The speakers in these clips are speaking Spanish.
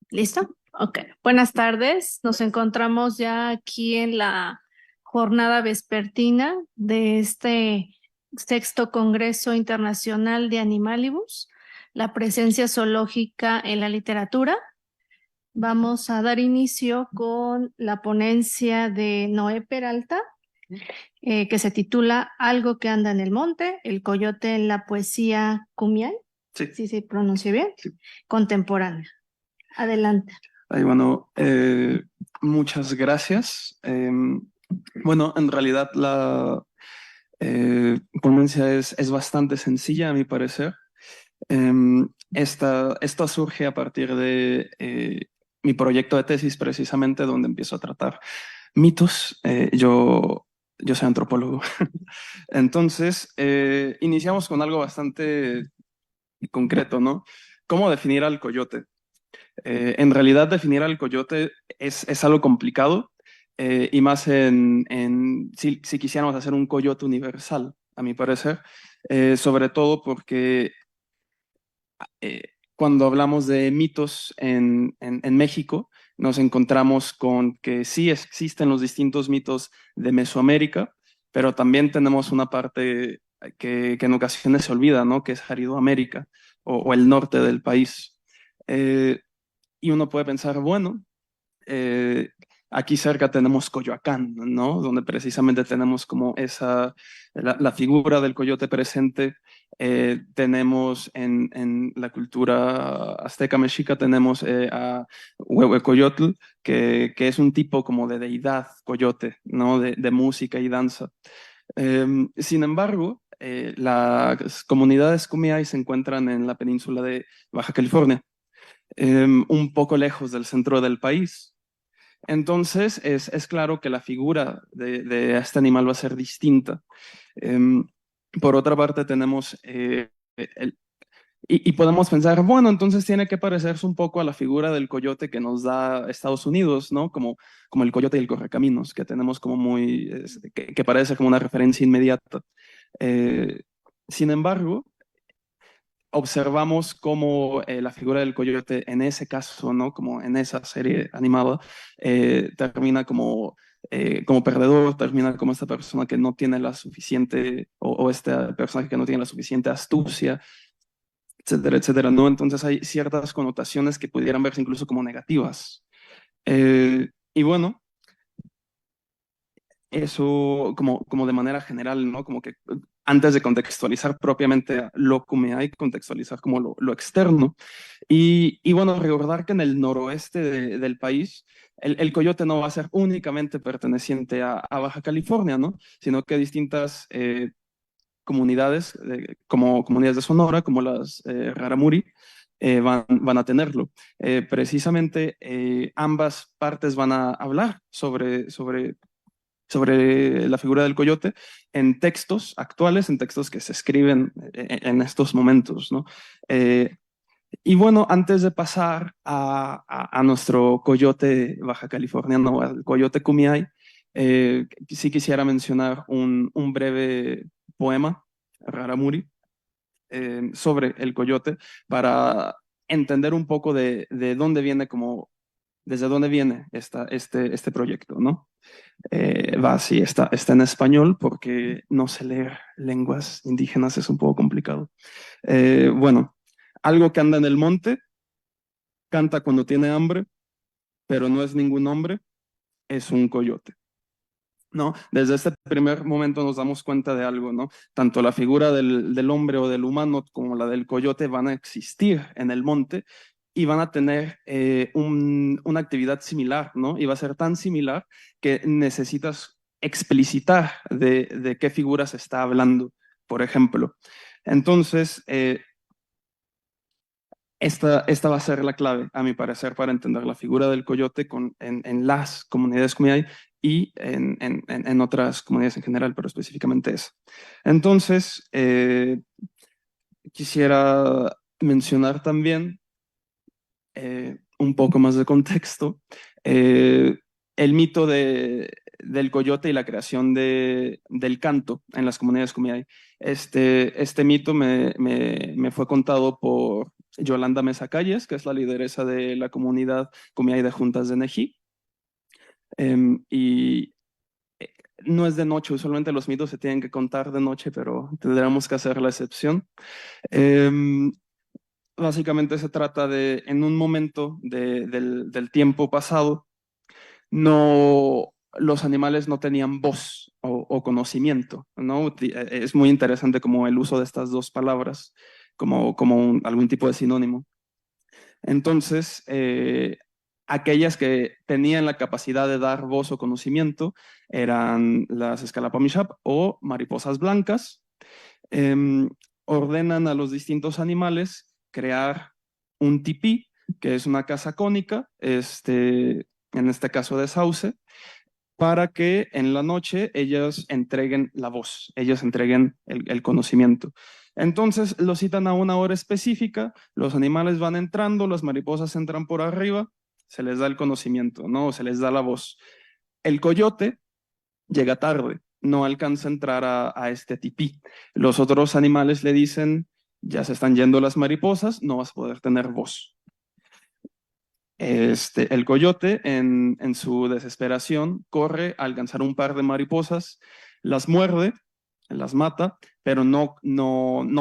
¿Listo? Ok. Buenas tardes. Nos encontramos ya aquí en la jornada vespertina de este sexto Congreso Internacional de Animalibus, la presencia zoológica en la literatura. Vamos a dar inicio con la ponencia de Noé Peralta, que se titula Algo que anda en el monte, el coyote en la poesía cumial, Sí, si se pronuncia bien, sí. contemporánea. Adelante. Ay, bueno, muchas gracias. Bueno, en realidad la ponencia es bastante sencilla, a mi parecer. Esta surge a partir de mi proyecto de tesis, precisamente, donde empiezo a tratar mitos. Yo soy antropólogo. Entonces, iniciamos con algo bastante concreto, ¿no? ¿Cómo definir al coyote? En realidad definir al coyote es algo complicado, y más si quisiéramos hacer un coyote universal, a mi parecer, sobre todo porque eh, cuando hablamos de mitos en México, nos encontramos con que sí existen los distintos mitos de Mesoamérica, pero también tenemos una parte que en ocasiones se olvida, ¿no? Que es Jaridoamérica o el norte del país. Eh, y uno puede pensar, bueno, eh, aquí cerca tenemos Coyoacán, ¿no? Donde precisamente tenemos como la figura del coyote presente. Tenemos en la cultura azteca mexica, tenemos a Huehuecoyotl, que es un tipo como de deidad coyote, ¿no? De música y danza. Sin embargo, las comunidades Kumeyaay se encuentran en la península de Baja California, un poco lejos del centro del país. Entonces, es claro que la figura de este animal va a ser distinta. Em, por otra parte, tenemos y podemos pensar, bueno, entonces tiene que parecerse un poco a la figura del coyote que nos da Estados Unidos, ¿no? Como el coyote y el correcaminos, que tenemos como que parece como una referencia inmediata. Eh, Sin embargo, observamos cómo la figura del coyote en ese caso, ¿no? Como en esa serie animada, termina como perdedor, termina como esta persona que no tiene la suficiente, o este personaje que no tiene la suficiente astucia, etcétera, etcétera, ¿no? Entonces hay ciertas connotaciones que pudieran verse incluso como negativas. Y bueno, eso como de manera general, ¿no? Como que antes de contextualizar propiamente lo que me hay, contextualizar como lo externo. Y bueno, recordar que en el noroeste del país, el coyote no va a ser únicamente perteneciente a Baja California, ¿no? Sino que distintas comunidades, como comunidades de Sonora, como las Raramuri, van a tenerlo. Precisamente ambas partes van a hablar sobre la figura del coyote en textos actuales, en textos que se escriben en estos momentos, ¿no? Y bueno, antes de pasar a nuestro coyote baja californiano, al coyote Kumeyaay, sí quisiera mencionar un breve poema, Raramuri, sobre el coyote, para entender un poco de dónde viene desde dónde viene este proyecto, ¿no? Va así, está en español porque no sé leer lenguas indígenas, es un poco complicado. Bueno, algo que anda en el monte, canta cuando tiene hambre, pero no es ningún hombre, es un coyote, ¿no? Desde este primer momento nos damos cuenta de algo, ¿no? Tanto la figura del hombre o del humano como la del coyote van a existir en el monte y van a tener una actividad similar, ¿no? Y va a ser tan similar que necesitas explicitar de qué figura se está hablando, por ejemplo. Entonces, esta va a ser la clave, a mi parecer, para entender la figura del coyote en las comunidades Kumeyaay y en otras comunidades en general, pero específicamente esa. Entonces, quisiera mencionar también un poco más de contexto, eh, el mito del coyote y la creación del canto en las comunidades Kumeyaay. Este mito me fue contado por Yolanda Mesa Calles, que es la lideresa de la comunidad Kumeyaay de Juntas de Nejí. Y no es de noche, usualmente los mitos se tienen que contar de noche, pero tendremos que hacer la excepción. Em, Básicamente se trata de, en un momento del tiempo pasado, no, los animales no tenían voz o conocimiento, ¿no? Es muy interesante como el uso de estas dos palabras como algún tipo de sinónimo. Entonces, aquellas que tenían la capacidad de dar voz o conocimiento eran las Escalapamishap o mariposas blancas. Em, Ordenan a los distintos animales crear un tipí, que es una casa cónica, en este caso de sauce, para que en la noche ellos entreguen la voz, ellos entreguen el conocimiento. Entonces lo citan a una hora específica, los animales van entrando, las mariposas entran por arriba, se les da el conocimiento, ¿no? Se les da la voz. El coyote llega tarde, no alcanza a entrar a este tipí. Los otros animales le dicen, ya se están yendo las mariposas, no vas a poder tener voz. El coyote, en su desesperación, corre a alcanzar un par de mariposas, las muerde, las mata, pero no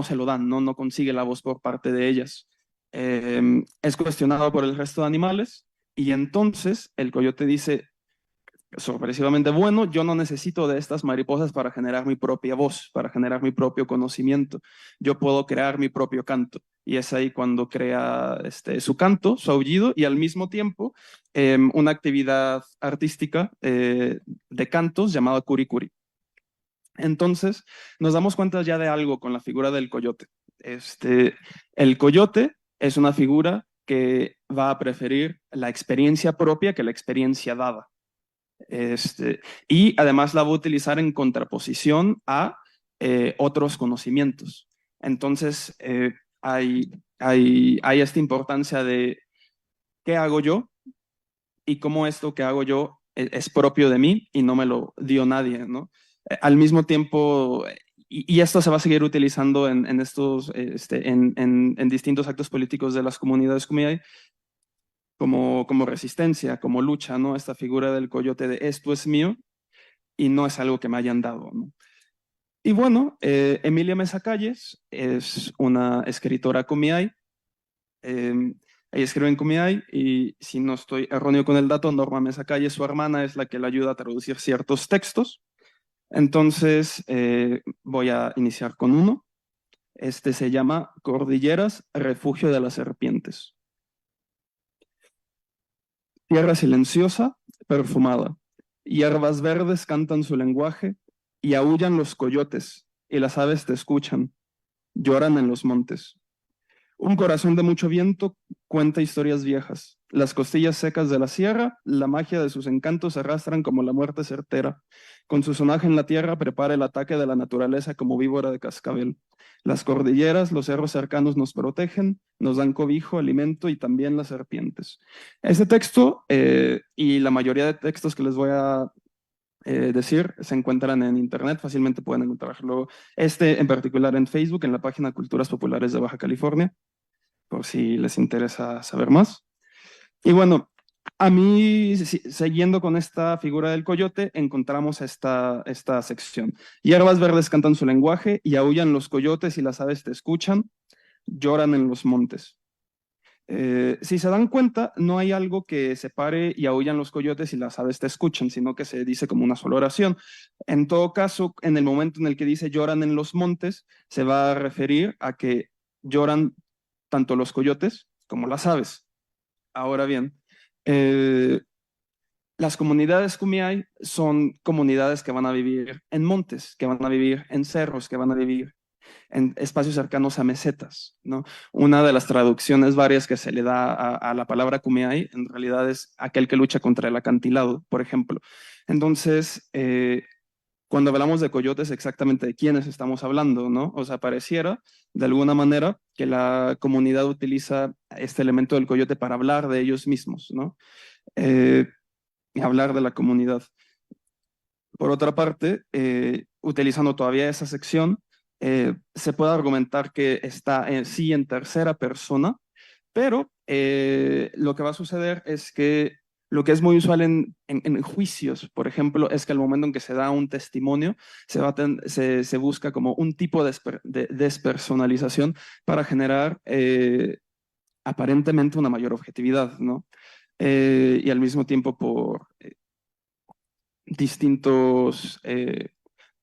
se lo dan, no consigue la voz por parte de ellas. Es cuestionado por el resto de animales y entonces el coyote dice, sorpresivamente bueno, yo no necesito de estas mariposas para generar mi propia voz, para generar mi propio conocimiento. Yo puedo crear mi propio canto. Y es ahí cuando crea su canto, su aullido, y al mismo tiempo una actividad artística de cantos llamada curicuri. Entonces, nos damos cuenta ya de algo con la figura del coyote. El coyote es una figura que va a preferir la experiencia propia que la experiencia dada. Y además la va a utilizar en contraposición a otros conocimientos. Entonces, hay esta importancia de qué hago yo y cómo esto que hago yo es propio de mí y no me lo dio nadie, ¿no? Al mismo tiempo, y esto se va a seguir utilizando en distintos actos políticos de las comunidades Kumeyaay, como resistencia, como lucha, ¿no? Esta figura del coyote de esto es mío y no es algo que me hayan dado, ¿no? Y bueno, Emilia Mesa Calles es una escritora Kumeyaay. Ella escribe en Kumeyaay y si no estoy erróneo con el dato, Norma Mesa Calles, su hermana, es la que le ayuda a traducir ciertos textos. Entonces, voy a iniciar con uno. Este se llama Cordilleras, Refugio de las Serpientes. Tierra silenciosa, perfumada. Hierbas verdes cantan su lenguaje y aúllan los coyotes y las aves te escuchan, lloran en los montes. Un corazón de mucho viento cuenta historias viejas. Las costillas secas de la sierra, la magia de sus encantos se arrastran como la muerte certera. Con su sonaje en la tierra prepara el ataque de la naturaleza como víbora de cascabel. Las cordilleras, los cerros cercanos nos protegen, nos dan cobijo, alimento y también las serpientes. Este texto y la mayoría de textos que les voy a decir se encuentran en internet, fácilmente pueden encontrarlo. En particular en Facebook, en la página Culturas Populares de Baja California, por si les interesa saber más. Y bueno, a mí, siguiendo con esta figura del coyote, encontramos esta sección. Hierbas verdes cantan su lenguaje y aúllan los coyotes y las aves te escuchan, lloran en los montes. Si se dan cuenta, no hay algo que separe y aúllan los coyotes y las aves te escuchan, sino que se dice como una sola oración. En todo caso, en el momento en el que dice lloran en los montes, se va a referir a que lloran tanto los coyotes como las aves. Ahora bien, eh, las comunidades Kumeyaay son comunidades que van a vivir en montes, que van a vivir en cerros, que van a vivir en espacios cercanos a mesetas, ¿no? Una de las traducciones varias que se le da a la palabra Kumeyaay en realidad es aquel que lucha contra el acantilado, por ejemplo. Entonces, cuando hablamos de coyotes, exactamente de quiénes estamos hablando, ¿no? O sea, pareciera de alguna manera que la comunidad utiliza este elemento del coyote para hablar de ellos mismos, ¿no? Y hablar de la comunidad. Por otra parte, utilizando todavía esa sección, se puede argumentar que está sí en tercera persona, Pero lo que va a suceder es que lo que es muy usual en juicios, por ejemplo, es que al momento en que se da un testimonio, se busca como un tipo de despersonalización para generar aparentemente una mayor objetividad, ¿no? Y al mismo tiempo por distintos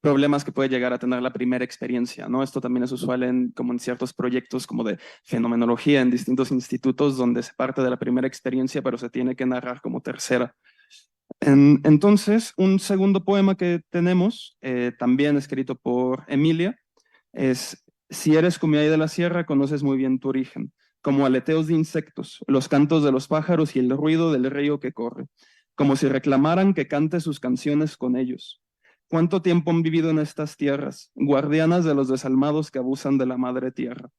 problemas que puede llegar a tener la primera experiencia, ¿no? Esto también es usual como en ciertos proyectos como de fenomenología en distintos institutos donde se parte de la primera experiencia, pero se tiene que narrar como tercera. Entonces, un segundo poema que tenemos, también escrito por Emilia, es: si eres Cumiay de la Sierra, conoces muy bien tu origen, como aleteos de insectos, los cantos de los pájaros y el ruido del río que corre, como si reclamaran que cante sus canciones con ellos. ¿Cuánto tiempo han vivido en estas tierras, guardianas de los desalmados que abusan de la madre tierra?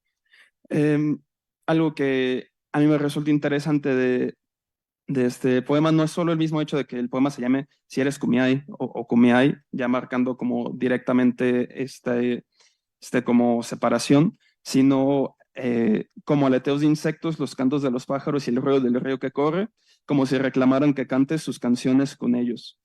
Em, Algo que a mí me resulta interesante de este poema no es solo el mismo hecho de que el poema se llame Si eres Cumiay o Cumiay, ya marcando como directamente como separación, sino como aleteos de insectos, los cantos de los pájaros y el ruido del río que corre, como si reclamaran que cante sus canciones con ellos.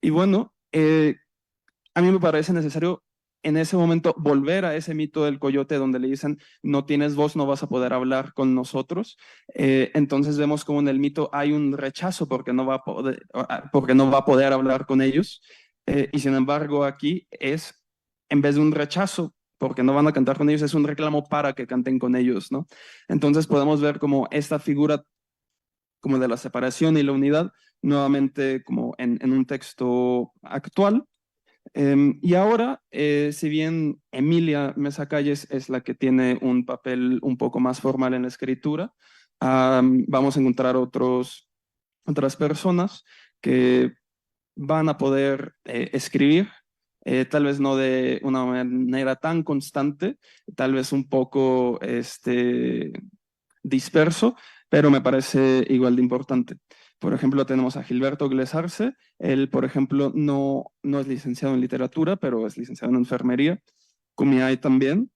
Y bueno, a mí me parece necesario en ese momento volver a ese mito del coyote donde le dicen no tienes voz, no vas a poder hablar con nosotros. Entonces vemos como en el mito hay un rechazo porque no va a poder hablar con ellos. Y sin embargo aquí es, en vez de un rechazo porque no van a cantar con ellos, es un reclamo para que canten con ellos, ¿no? Entonces podemos ver como esta figura como de la separación y la unidad nuevamente como en un texto actual. Y ahora, si bien Emilia Mesa Calles es la que tiene un papel un poco más formal en la escritura, vamos a encontrar otras personas que van a poder escribir, tal vez no de una manera tan constante, tal vez un poco disperso, pero me parece igual de importante. Por ejemplo, tenemos a Gilberto Glesarse. Él, por ejemplo, no es licenciado en literatura, pero es licenciado en enfermería. Kumiai también.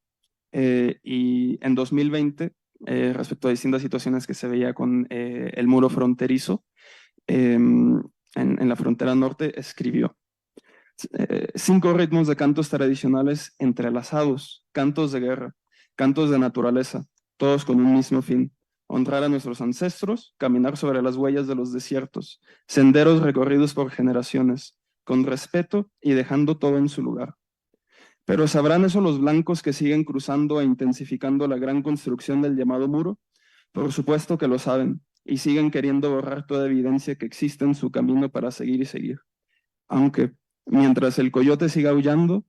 Y en 2020, respecto a distintas situaciones que se veía con el muro fronterizo en la frontera norte, escribió 5 ritmos de cantos tradicionales entrelazados, cantos de guerra, cantos de naturaleza, todos con un mismo fin: honrar a nuestros ancestros, caminar sobre las huellas de los desiertos, senderos recorridos por generaciones, con respeto y dejando todo en su lugar. Pero ¿sabrán eso los blancos que siguen cruzando e intensificando la gran construcción del llamado muro? Por supuesto que lo saben, y siguen queriendo borrar toda evidencia que existe en su camino para seguir y seguir. Aunque, mientras el coyote siga aullando,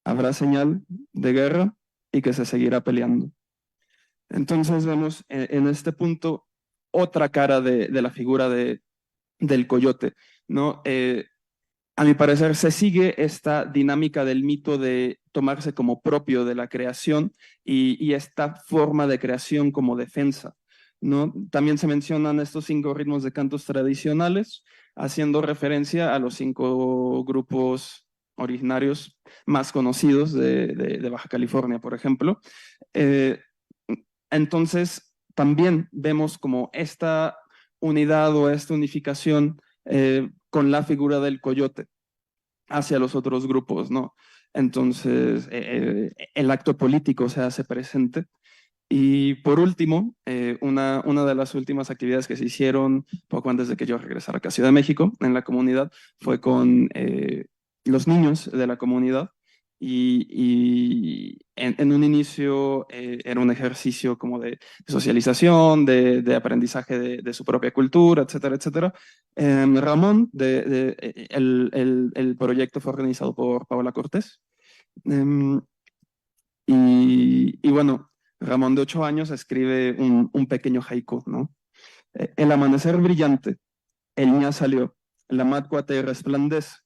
habrá señal de guerra y que se seguirá peleando. Entonces vemos en este punto otra cara de la figura del coyote, ¿no? A mi parecer se sigue esta dinámica del mito de tomarse como propio de la creación y esta forma de creación como defensa, ¿no? También se mencionan estos 5 ritmos de cantos tradicionales, haciendo referencia a los 5 grupos originarios más conocidos de Baja California, por ejemplo. Eh, entonces, también vemos como esta unidad o esta unificación con la figura del coyote hacia los otros grupos, ¿no? Entonces, el acto político se hace presente. Y por último, una de las últimas actividades que se hicieron poco antes de que yo regresara acá a Ciudad de México en la comunidad fue con los niños de la comunidad. Y en un inicio era un ejercicio como de socialización, de aprendizaje de su propia cultura, etcétera, etcétera. Ramón, el proyecto fue organizado por Paola Cortés. Em, y bueno, Ramón de 8 años escribe un pequeño haiku, ¿no? El amanecer brillante, el ña salió, la matcuate resplandece,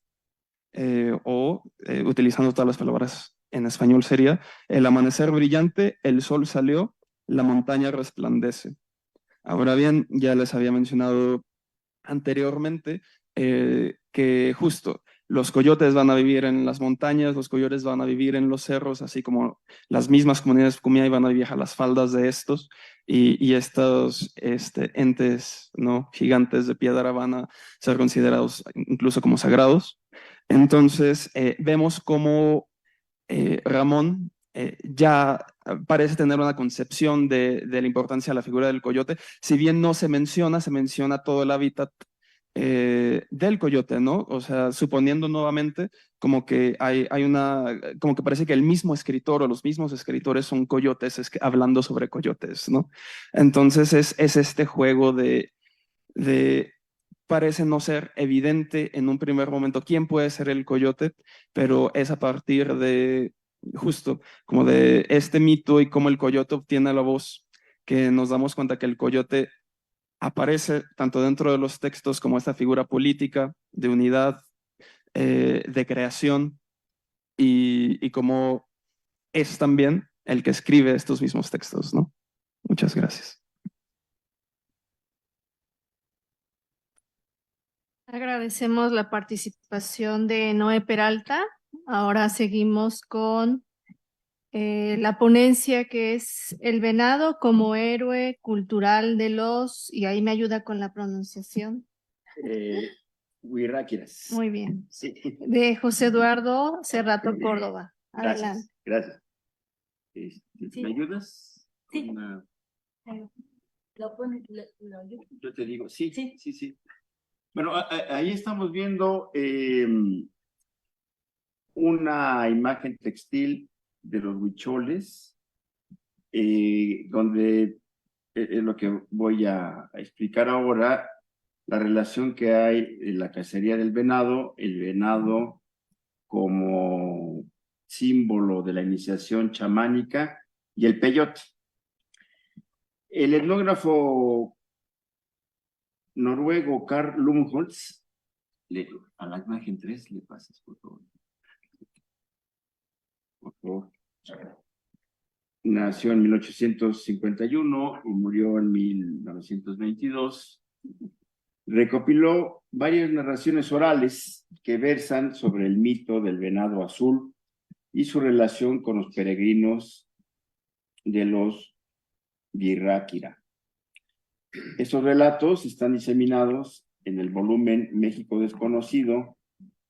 utilizando todas las palabras en español sería: el amanecer brillante, el sol salió, la montaña resplandece. Ahora bien, ya les había mencionado anteriormente que justo los coyotes van a vivir en las montañas, los coyotes van a vivir en los cerros, así como las mismas comunidades Kumeyaay van a vivir a las faldas de estos, y estos entes, ¿no?, gigantes de piedra van a ser considerados incluso como sagrados. Entonces, vemos cómo Ramón ya parece tener una concepción de la importancia de la figura del coyote, si bien no se menciona todo el hábitat del coyote, ¿no? O sea, suponiendo nuevamente como que hay una, como que parece que el mismo escritor o los mismos escritores son coyotes hablando sobre coyotes, ¿no? Entonces es este juego de parece no ser evidente en un primer momento quién puede ser el coyote, pero es a partir de justo como de este mito y cómo el coyote obtiene la voz que nos damos cuenta que el coyote aparece tanto dentro de los textos como esta figura política de unidad, de creación y como es también el que escribe estos mismos textos, ¿no? Muchas gracias. Agradecemos la participación de Noé Peralta. Ahora seguimos con la ponencia que es el venado como héroe cultural de los, y ahí me ayuda con la pronunciación. Huirráquiras. Muy bien. Sí. De José Eduardo Cerrato Córdoba. Adelante. Gracias. ¿Me ayudas? Sí. Yo te digo, sí. Bueno, ahí estamos viendo una imagen textil de los huicholes, donde es lo que voy a explicar ahora, la relación que hay en la cacería del venado, el venado como símbolo de la iniciación chamánica y el peyote. El etnógrafo noruego Carl Lumholtz, a la imagen 3 le pasas, por favor. Por favor. Nació en 1851 y murió en 1922. Recopiló varias narraciones orales que versan sobre el mito del venado azul y su relación con los peregrinos de los Birráquira. Estos relatos están diseminados en el volumen México Desconocido,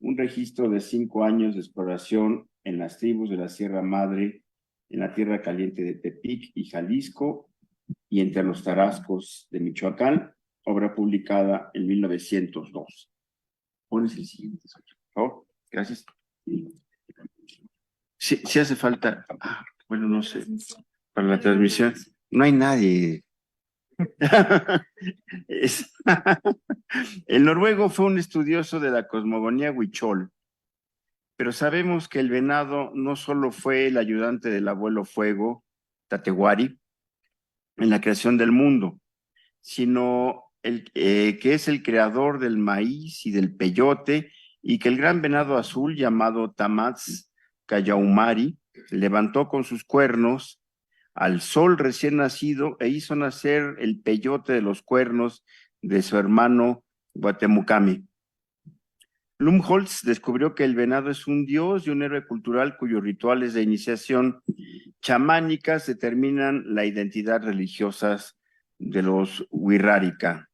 un registro de 5 años de exploración en las tribus de la Sierra Madre, en la Tierra Caliente de Tepic y Jalisco, y entre los Tarascos de Michoacán, obra publicada en 1902. Pones el siguiente, por favor. Gracias. Sí hace falta. Bueno, no sé. Para la transmisión. No hay nadie. El noruego fue un estudioso de la cosmogonía huichol, pero sabemos que el venado no solo fue el ayudante del abuelo fuego, Tatewari, en la creación del mundo, sino que es el creador del maíz y del peyote, y que el gran venado azul llamado Tamaz Kayaumari levantó con sus cuernos al sol recién nacido e hizo nacer el peyote de los cuernos de su hermano Guatemucame. Lumholtz descubrió que el venado es un dios y un héroe cultural cuyos rituales de iniciación chamánicas determinan la identidad religiosa de los Wixárika.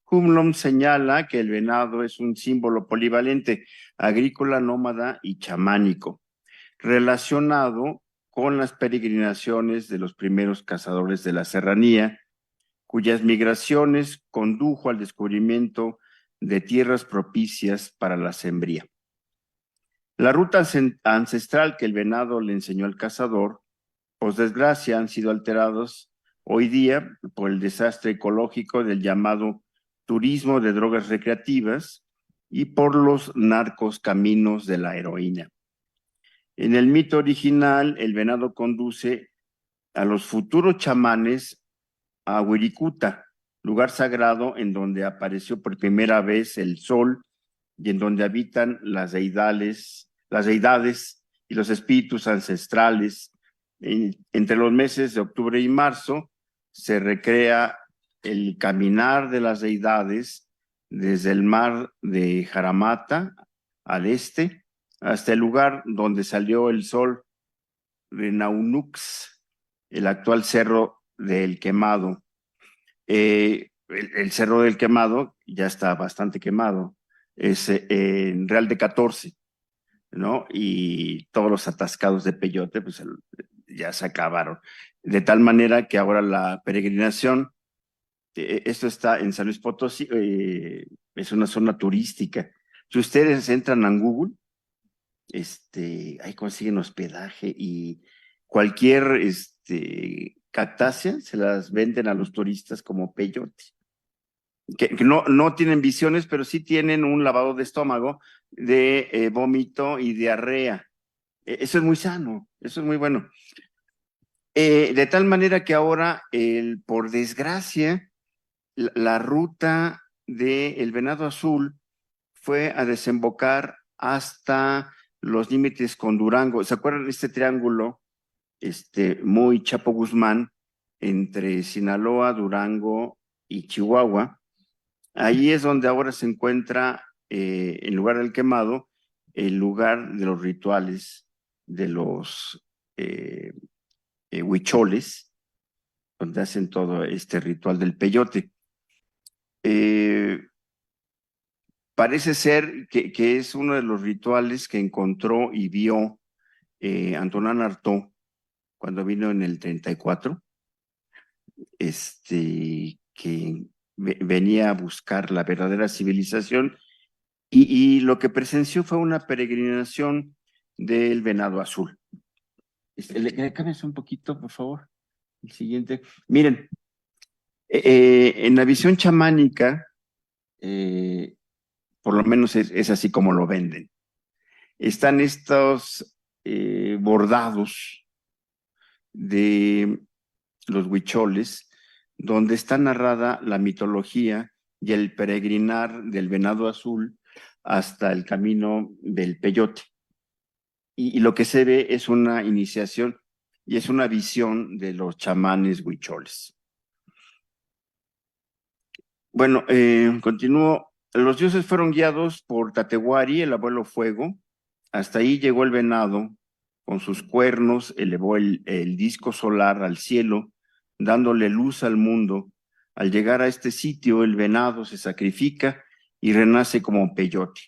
Humlum señala que el venado es un símbolo polivalente, agrícola, nómada y chamánico, relacionado con las peregrinaciones de los primeros cazadores de la serranía, cuyas migraciones condujo al descubrimiento de tierras propicias para la sembría. La ruta ancestral que el venado le enseñó al cazador, por desgracia, han sido alterados hoy día por el desastre ecológico del llamado turismo de drogas recreativas y por los narcos caminos de la heroína. En el mito original, el venado conduce a los futuros chamanes a Wirikuta, lugar sagrado en donde apareció por primera vez el sol y en donde habitan las deidades y los espíritus ancestrales. Entre los meses de octubre y marzo se recrea el caminar de las deidades desde el mar de Jaramata al este, hasta el lugar donde salió el sol de Naunux, el actual Cerro del Quemado. El Cerro del Quemado ya está bastante quemado, es en Real de 14, ¿no? Y todos los atascados de peyote, pues ya se acabaron. De tal manera que ahora la peregrinación, esto está en San Luis Potosí, es una zona turística. Si ustedes entran a Google, ahí consiguen hospedaje y cualquier cactácea se las venden a los turistas como peyote. Que no tienen visiones, pero sí tienen un lavado de estómago, de vómito y diarrea. Eso es muy sano, eso es muy bueno. De tal manera que ahora, por desgracia, la ruta del Venado Azul fue a desembocar hasta los límites con Durango. ¿Se acuerdan de este triángulo muy Chapo Guzmán entre Sinaloa, Durango y Chihuahua? Ahí es donde ahora se encuentra, en lugar del quemado, el lugar de los rituales de los huicholes, donde hacen todo este ritual del peyote. Parece ser que es uno de los rituales que encontró y vio Antonin Artaud cuando vino en el 34, que venía a buscar la verdadera civilización y lo que presenció fue una peregrinación del Venado Azul. ¿Le cambias un poquito, por favor? El siguiente. Miren, en la visión chamánica, por lo menos es así como lo venden. Están estos bordados de los huicholes, donde está narrada la mitología y el peregrinar del Venado Azul hasta el camino del peyote. Y lo que se ve es una iniciación y es una visión de los chamanes huicholes. Bueno, continúo. Los dioses fueron guiados por Tatewari, el abuelo fuego. Hasta ahí llegó el venado, con sus cuernos elevó el disco solar al cielo, dándole luz al mundo. Al llegar a este sitio, el venado se sacrifica y renace como peyote.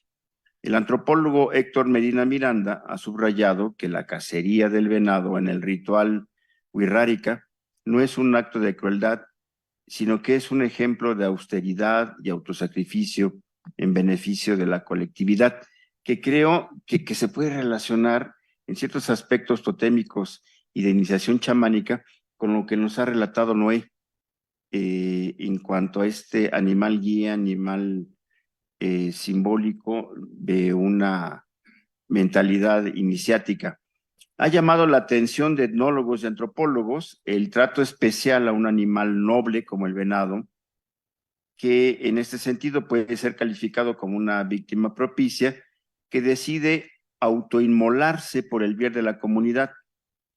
El antropólogo Héctor Medina Miranda ha subrayado que la cacería del venado en el ritual wixárika no es un acto de crueldad, sino que es un ejemplo de austeridad y autosacrificio en beneficio de la colectividad, que creo que se puede relacionar en ciertos aspectos totémicos y de iniciación chamánica con lo que nos ha relatado Noé en cuanto a este animal guía, animal simbólico de una mentalidad iniciática. Ha llamado la atención de etnólogos y antropólogos el trato especial a un animal noble como el venado, que en este sentido puede ser calificado como una víctima propicia que decide autoinmolarse por el bien de la comunidad.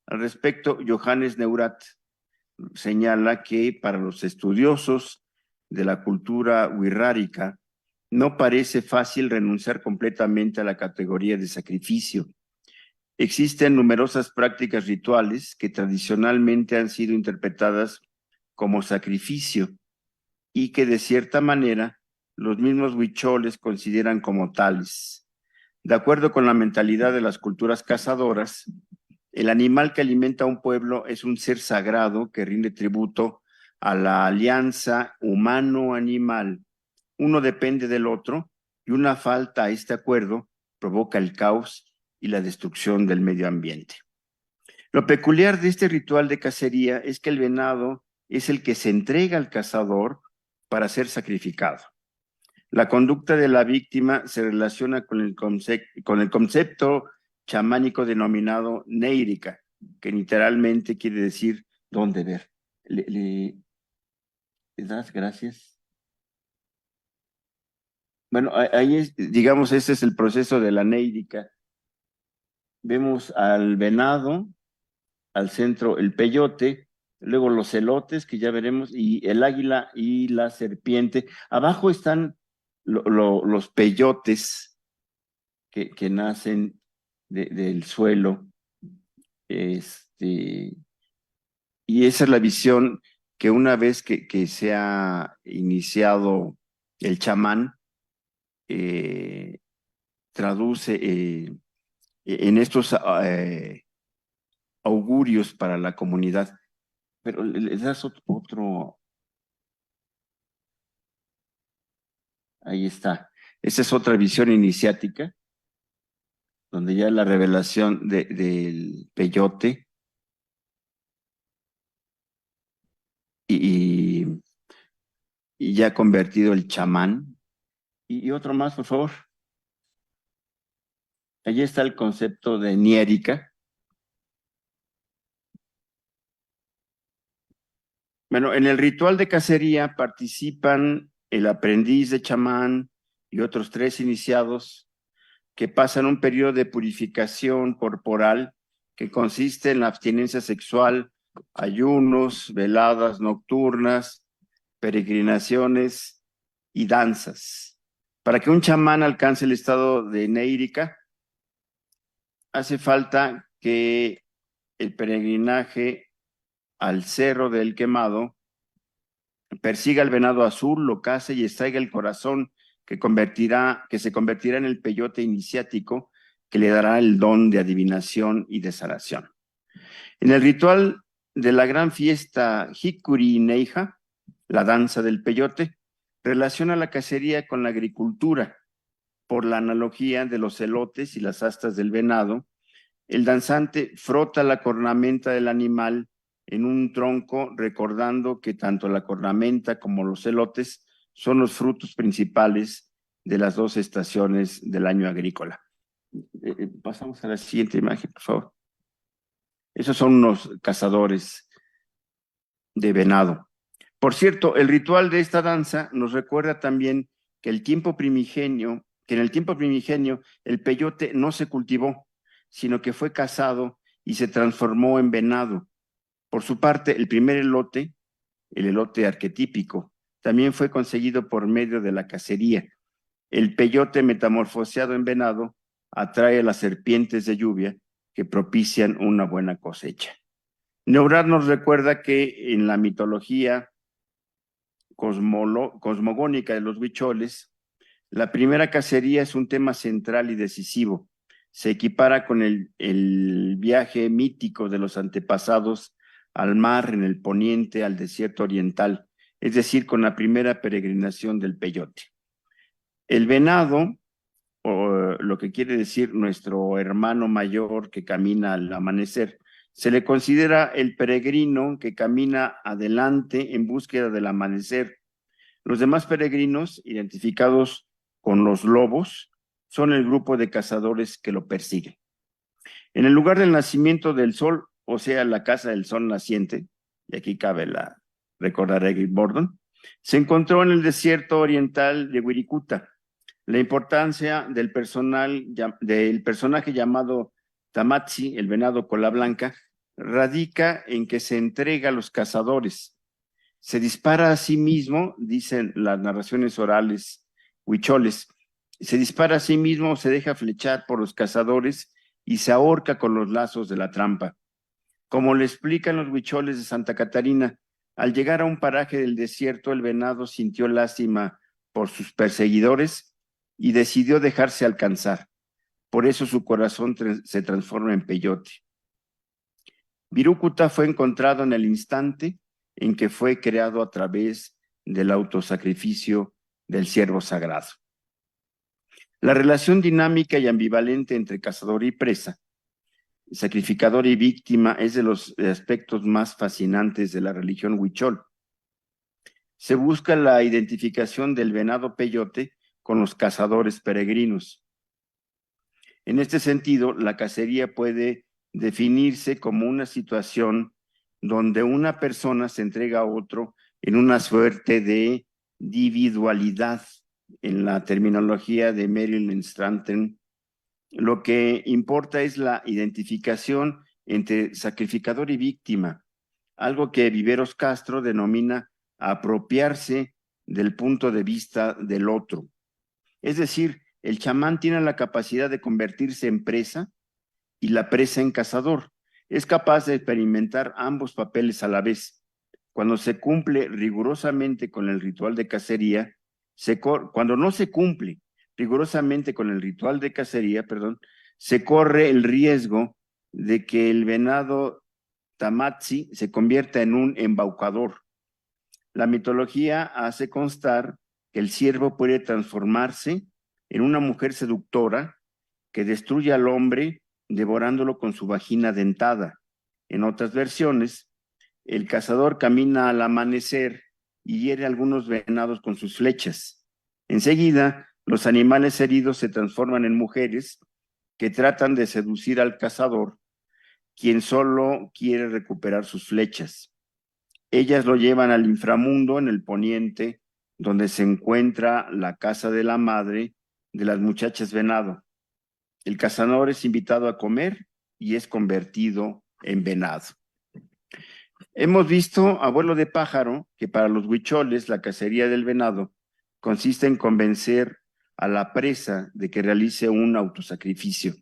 Al respecto, Johannes Neurath señala que para los estudiosos de la cultura wixárika no parece fácil renunciar completamente a la categoría de sacrificio. Existen numerosas prácticas rituales que tradicionalmente han sido interpretadas como sacrificio y que de cierta manera los mismos huicholes consideran como tales. De acuerdo con la mentalidad de las culturas cazadoras, el animal que alimenta a un pueblo es un ser sagrado que rinde tributo a la alianza humano-animal. Uno depende del otro y una falta a este acuerdo provoca el caos y la destrucción del medio ambiente. Lo peculiar de este ritual de cacería es que el venado es el que se entrega al cazador para ser sacrificado. La conducta de la víctima se relaciona con el concepto chamánico denominado neírica, que literalmente quiere decir dónde ver. ¿Le das gracias? Bueno, ahí es, digamos, este es el proceso de la neírica. Vemos al venado, al centro el peyote, luego los elotes, que ya veremos, y el águila y la serpiente. Abajo están los peyotes, que nacen del suelo. Y esa es la visión que una vez que se ha iniciado el chamán, traduce en estos augurios para la comunidad. Pero le das otro, ahí está. Esa es otra visión iniciática, donde ya la revelación del peyote y, y ya convertido el chamán. Y otro más, por favor. Allí está el concepto de niérica. Bueno, en el ritual de cacería participan el aprendiz de chamán y otros 3 iniciados que pasan un periodo de purificación corporal que consiste en la abstinencia sexual, ayunos, veladas nocturnas, peregrinaciones y danzas. Para que un chamán alcance el estado de neírica, hace falta que el peregrinaje al Cerro del Quemado persiga el venado azul, lo case y extraiga el corazón que se convertirá en el peyote iniciático que le dará el don de adivinación y de sanación. En el ritual de la gran fiesta Hikuri Neija, la danza del peyote, relaciona la cacería con la agricultura por la analogía de los elotes y las astas del venado. El danzante frota la cornamenta del animal en un tronco, recordando que tanto la cornamenta como los elotes son los frutos principales de las 2 estaciones del año agrícola. Pasamos a la siguiente imagen, por favor. Esos son unos cazadores de venado. Por cierto, el ritual de esta danza nos recuerda también que en el tiempo primigenio el peyote no se cultivó, sino que fue cazado y se transformó en venado. Por su parte, el primer elote, el elote arquetípico, también fue conseguido por medio de la cacería. El peyote metamorfoseado en venado atrae a las serpientes de lluvia que propician una buena cosecha. Neurad nos recuerda que en la mitología cosmogónica de los huicholes, la primera cacería es un tema central y decisivo. Se equipara con el viaje mítico de los antepasados al mar en el poniente, al desierto oriental, es decir, con la primera peregrinación del peyote. El venado, o lo que quiere decir nuestro hermano mayor que camina al amanecer, se le considera el peregrino que camina adelante en búsqueda del amanecer. Los demás peregrinos, identificados con los lobos, son el grupo de cazadores que lo persiguen. En el lugar del nacimiento del sol, o sea, la casa del sol naciente, y aquí cabe recordar a Egil Bordon, se encontró en el desierto oriental de Wirikuta. La importancia del personaje llamado Tamatsi, el venado cola blanca, radica en que se entrega a los cazadores. Se dispara a sí mismo, dicen las narraciones orales huicholes, se dispara a sí mismo, se deja flechar por los cazadores y se ahorca con los lazos de la trampa. Como le explican los huicholes de Santa Catarina, al llegar a un paraje del desierto, el venado sintió lástima por sus perseguidores y decidió dejarse alcanzar. Por eso su corazón se transforma en peyote. Virúcuta fue encontrado en el instante en que fue creado a través del autosacrificio del ciervo sagrado. La relación dinámica y ambivalente entre cazador y presa, sacrificador y víctima, es de los aspectos más fascinantes de la religión huichol. Se busca la identificación del venado peyote con los cazadores peregrinos. En este sentido, la cacería puede definirse como una situación donde una persona se entrega a otro en una suerte de individualidad. En la terminología de Marilyn Stratton, lo que importa es la identificación entre sacrificador y víctima, algo que Viveros Castro denomina apropiarse del punto de vista del otro. Es decir, el chamán tiene la capacidad de convertirse en presa y la presa en cazador. Es capaz de experimentar ambos papeles a la vez. Cuando se cumple rigurosamente con el ritual de cacería, cuando no se cumple rigurosamente con el ritual de cacería, se corre el riesgo de que el venado tamatsi se convierta en un embaucador. La mitología hace constar que el ciervo puede transformarse en una mujer seductora que destruye al hombre devorándolo con su vagina dentada. En otras versiones, el cazador camina al amanecer y hiere a algunos venados con sus flechas. Enseguida, los animales heridos se transforman en mujeres que tratan de seducir al cazador, quien solo quiere recuperar sus flechas. Ellas lo llevan al inframundo en el poniente, donde se encuentra la casa de la madre de las muchachas venado. El cazador es invitado a comer y es convertido en venado. Hemos visto, abuelo de pájaro, que para los huicholes la cacería del venado consiste en convencer a la presa de que realice un autosacrificio.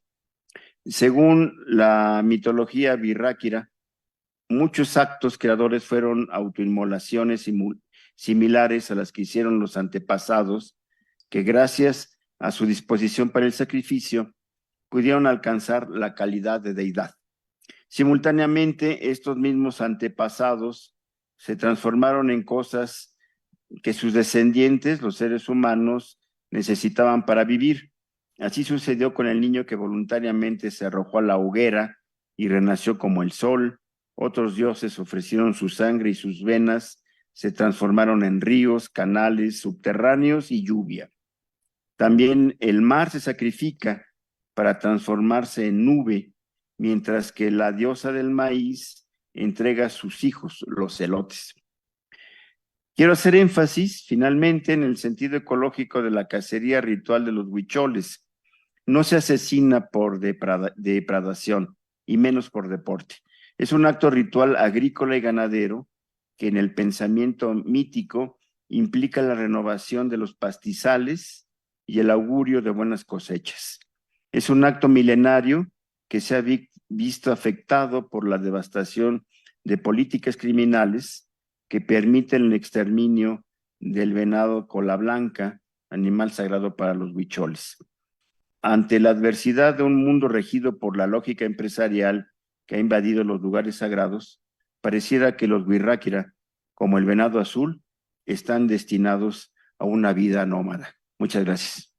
Según la mitología birráquira, muchos actos creadores fueron autoinmolaciones similares a las que hicieron los antepasados, que gracias a su disposición para el sacrificio, pudieron alcanzar la calidad de deidad. Simultáneamente, estos mismos antepasados se transformaron en cosas que sus descendientes, los seres humanos, necesitaban para vivir. Así sucedió con el niño que voluntariamente se arrojó a la hoguera y renació como el sol. Otros dioses ofrecieron su sangre y sus venas se transformaron en ríos, canales subterráneos y lluvia. También el mar se sacrifica para transformarse en nube, mientras que la diosa del maíz entrega a sus hijos, los elotes. Quiero hacer énfasis, finalmente, en el sentido ecológico de la cacería ritual de los huicholes. No se asesina por depredación, y menos por deporte. Es un acto ritual agrícola y ganadero que en el pensamiento mítico implica la renovación de los pastizales y el augurio de buenas cosechas. Es un acto milenario que se ha visto afectado por la devastación de políticas criminales que permiten el exterminio del venado cola blanca, animal sagrado para los huicholes. Ante la adversidad de un mundo regido por la lógica empresarial que ha invadido los lugares sagrados, pareciera que los huirráquira, como el venado azul, están destinados a una vida nómada. Muchas gracias.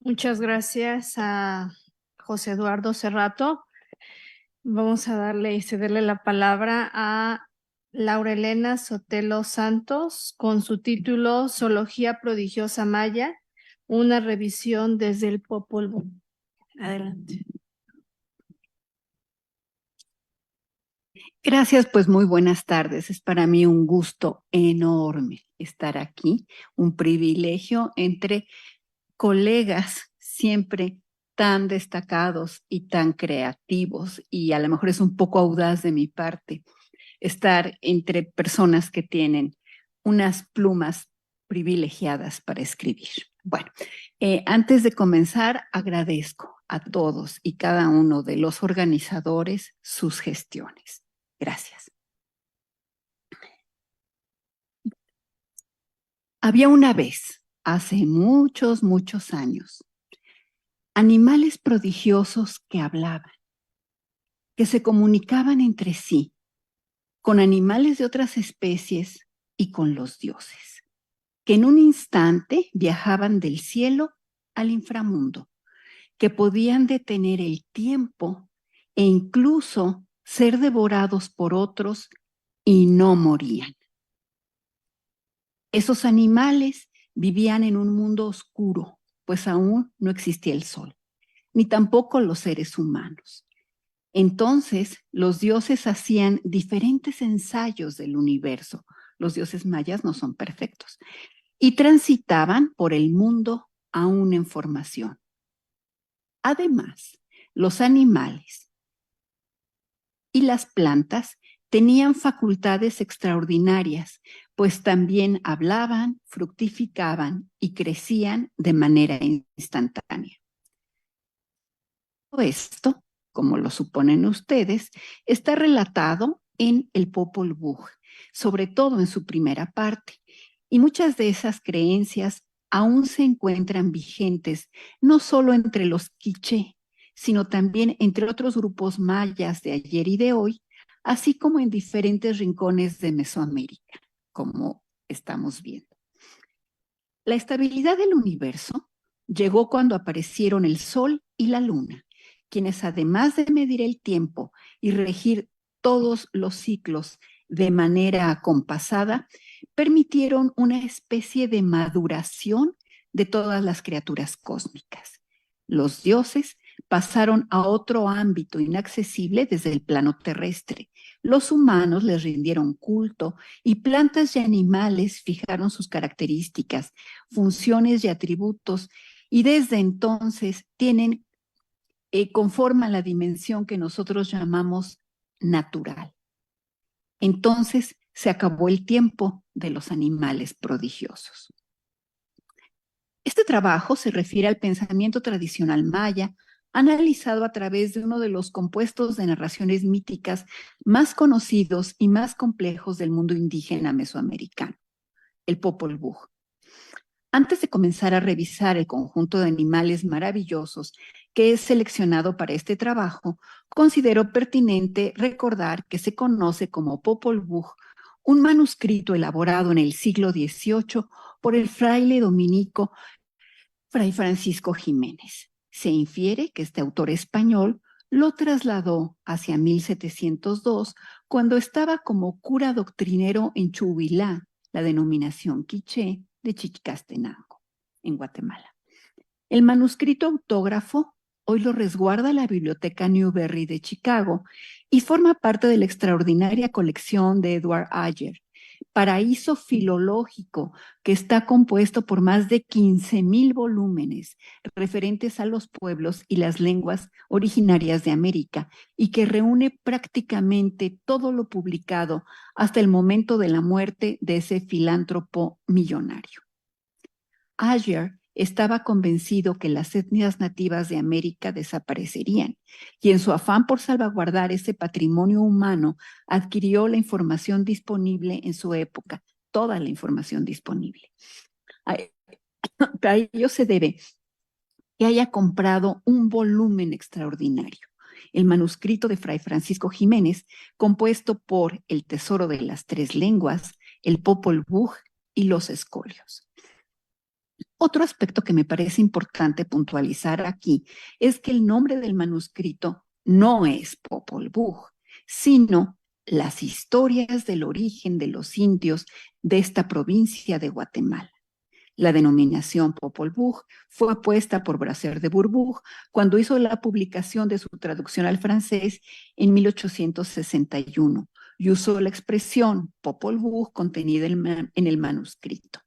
Muchas gracias a José Eduardo Cerrato. Vamos a darle y cederle la palabra a Laura Elena Sotelo Santos con su título Zoología prodigiosa maya, una revisión desde el Popol Vuh. Adelante. Gracias, pues muy buenas tardes. Es para mí un gusto enorme estar aquí, un privilegio entre colegas siempre tan destacados y tan creativos, y a lo mejor es un poco audaz de mi parte estar entre personas que tienen unas plumas privilegiadas para escribir. Bueno, antes de comenzar, agradezco a todos y cada uno de los organizadores sus gestiones. Gracias. Había una vez, hace muchos, muchos años, animales prodigiosos que hablaban, que se comunicaban entre sí, con animales de otras especies y con los dioses, que en un instante viajaban del cielo al inframundo, que podían detener el tiempo e incluso ser devorados por otros y no morían. Esos animales vivían en un mundo oscuro, pues aún no existía el sol, ni tampoco los seres humanos. Entonces, los dioses hacían diferentes ensayos del universo. Los dioses mayas no son perfectos. Y transitaban por el mundo aún en formación. Además, los animales y las plantas Tenían facultades extraordinarias, pues también hablaban, fructificaban y crecían de manera instantánea. Todo esto, como lo suponen ustedes, está relatado en el Popol Vuh, sobre todo en su primera parte, y muchas de esas creencias aún se encuentran vigentes, no solo entre los quiché, sino también entre otros grupos mayas de ayer y de hoy, así como en diferentes rincones de Mesoamérica, como estamos viendo. La estabilidad del universo llegó cuando aparecieron el Sol y la Luna, quienes además de medir el tiempo y regir todos los ciclos de manera acompasada, permitieron una especie de maduración de todas las criaturas cósmicas. Los dioses pasaron a otro ámbito inaccesible desde el plano terrestre. Los humanos les rindieron culto y plantas y animales fijaron sus características, funciones y atributos, y desde entonces conforman la dimensión que nosotros llamamos natural. Entonces se acabó el tiempo de los animales prodigiosos. Este trabajo se refiere al pensamiento tradicional maya, analizado a través de uno de los compuestos de narraciones míticas más conocidos y más complejos del mundo indígena mesoamericano, el Popol Vuh. Antes de comenzar a revisar el conjunto de animales maravillosos que he seleccionado para este trabajo, considero pertinente recordar que se conoce como Popol Vuh un manuscrito elaborado en el siglo XVIII por el fraile dominico Fray Francisco Jiménez. Se infiere que este autor español lo trasladó hacia 1702 cuando estaba como cura doctrinero en Chubilá, la denominación quiché de Chichicastenango, en Guatemala. El manuscrito autógrafo hoy lo resguarda la Biblioteca Newberry de Chicago y forma parte de la extraordinaria colección de Edward Ayer, paraíso filológico que está compuesto por más de 15,000 volúmenes referentes a los pueblos y las lenguas originarias de América y que reúne prácticamente todo lo publicado hasta el momento de la muerte de ese filántropo millonario. Ayer estaba convencido que las etnias nativas de América desaparecerían y en su afán por salvaguardar ese patrimonio humano adquirió la información disponible en su época, toda la información disponible. A ello se debe que haya comprado un volumen extraordinario, el manuscrito de Fray Francisco Jiménez, compuesto por El Tesoro de las Tres Lenguas, el Popol Vuh y los escolios. Otro aspecto que me parece importante puntualizar aquí es que el nombre del manuscrito no es Popol Vuh, sino Las historias del origen de los indios de esta provincia de Guatemala. La denominación Popol Vuh fue puesta por Bracer de Bourbourg cuando hizo la publicación de su traducción al francés en 1861 y usó la expresión Popol Vuh contenida en el manuscrito.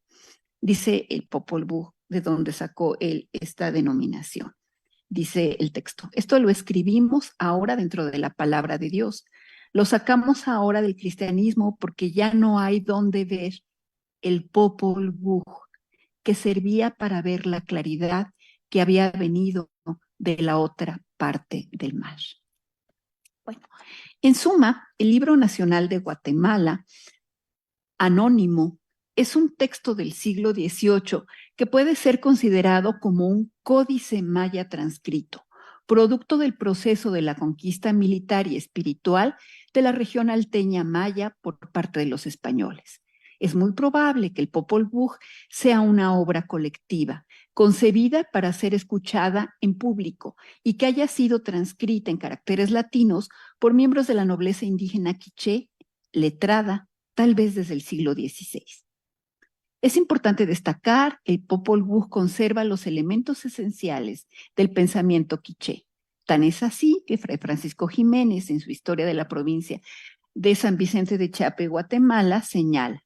Dice el Popol Vuh, de donde sacó él esta denominación. Dice el texto, esto lo escribimos ahora dentro de la palabra de Dios. Lo sacamos ahora del cristianismo porque ya no hay donde ver el Popol Vuh, que servía para ver la claridad que había venido de la otra parte del mar. Bueno, en suma, el Libro Nacional de Guatemala, anónimo, es un texto del siglo XVIII que puede ser considerado como un códice maya transcrito, producto del proceso de la conquista militar y espiritual de la región alteña maya por parte de los españoles. Es muy probable que el Popol Vuh sea una obra colectiva, concebida para ser escuchada en público y que haya sido transcrita en caracteres latinos por miembros de la nobleza indígena quiché, letrada, tal vez desde el siglo XVI. Es importante destacar que el Popol Vuh conserva los elementos esenciales del pensamiento quiché. Tan es así que Fray Francisco Jiménez, en su Historia de la provincia de San Vicente de Chiape, Guatemala, señala: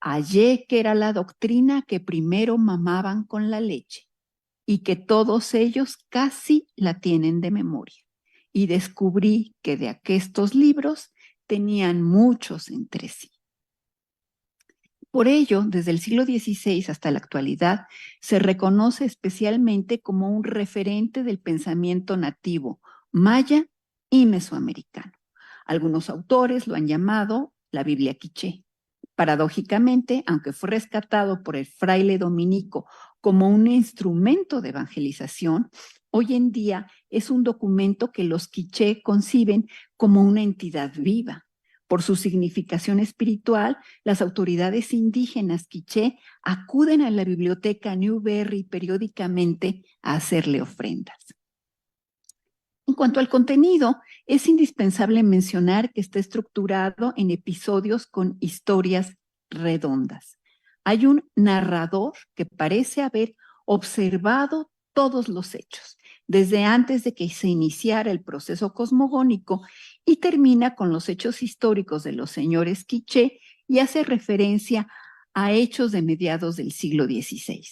hallé que era la doctrina que primero mamaban con la leche y que todos ellos casi la tienen de memoria. Y descubrí que de aquestos libros tenían muchos entre sí. Por ello, desde el siglo XVI hasta la actualidad, se reconoce especialmente como un referente del pensamiento nativo maya y mesoamericano. Algunos autores lo han llamado la Biblia quiché. Paradójicamente, aunque fue rescatado por el fraile dominico como un instrumento de evangelización, hoy en día es un documento que los quiché conciben como una entidad viva. Por su significación espiritual, las autoridades indígenas quiché acuden a la biblioteca Newberry periódicamente a hacerle ofrendas. En cuanto al contenido, es indispensable mencionar que está estructurado en episodios con historias redondas. Hay un narrador que parece haber observado todos los hechos, desde antes de que se iniciara el proceso cosmogónico, y termina con los hechos históricos de los señores quiché y hace referencia a hechos de mediados del siglo XVI.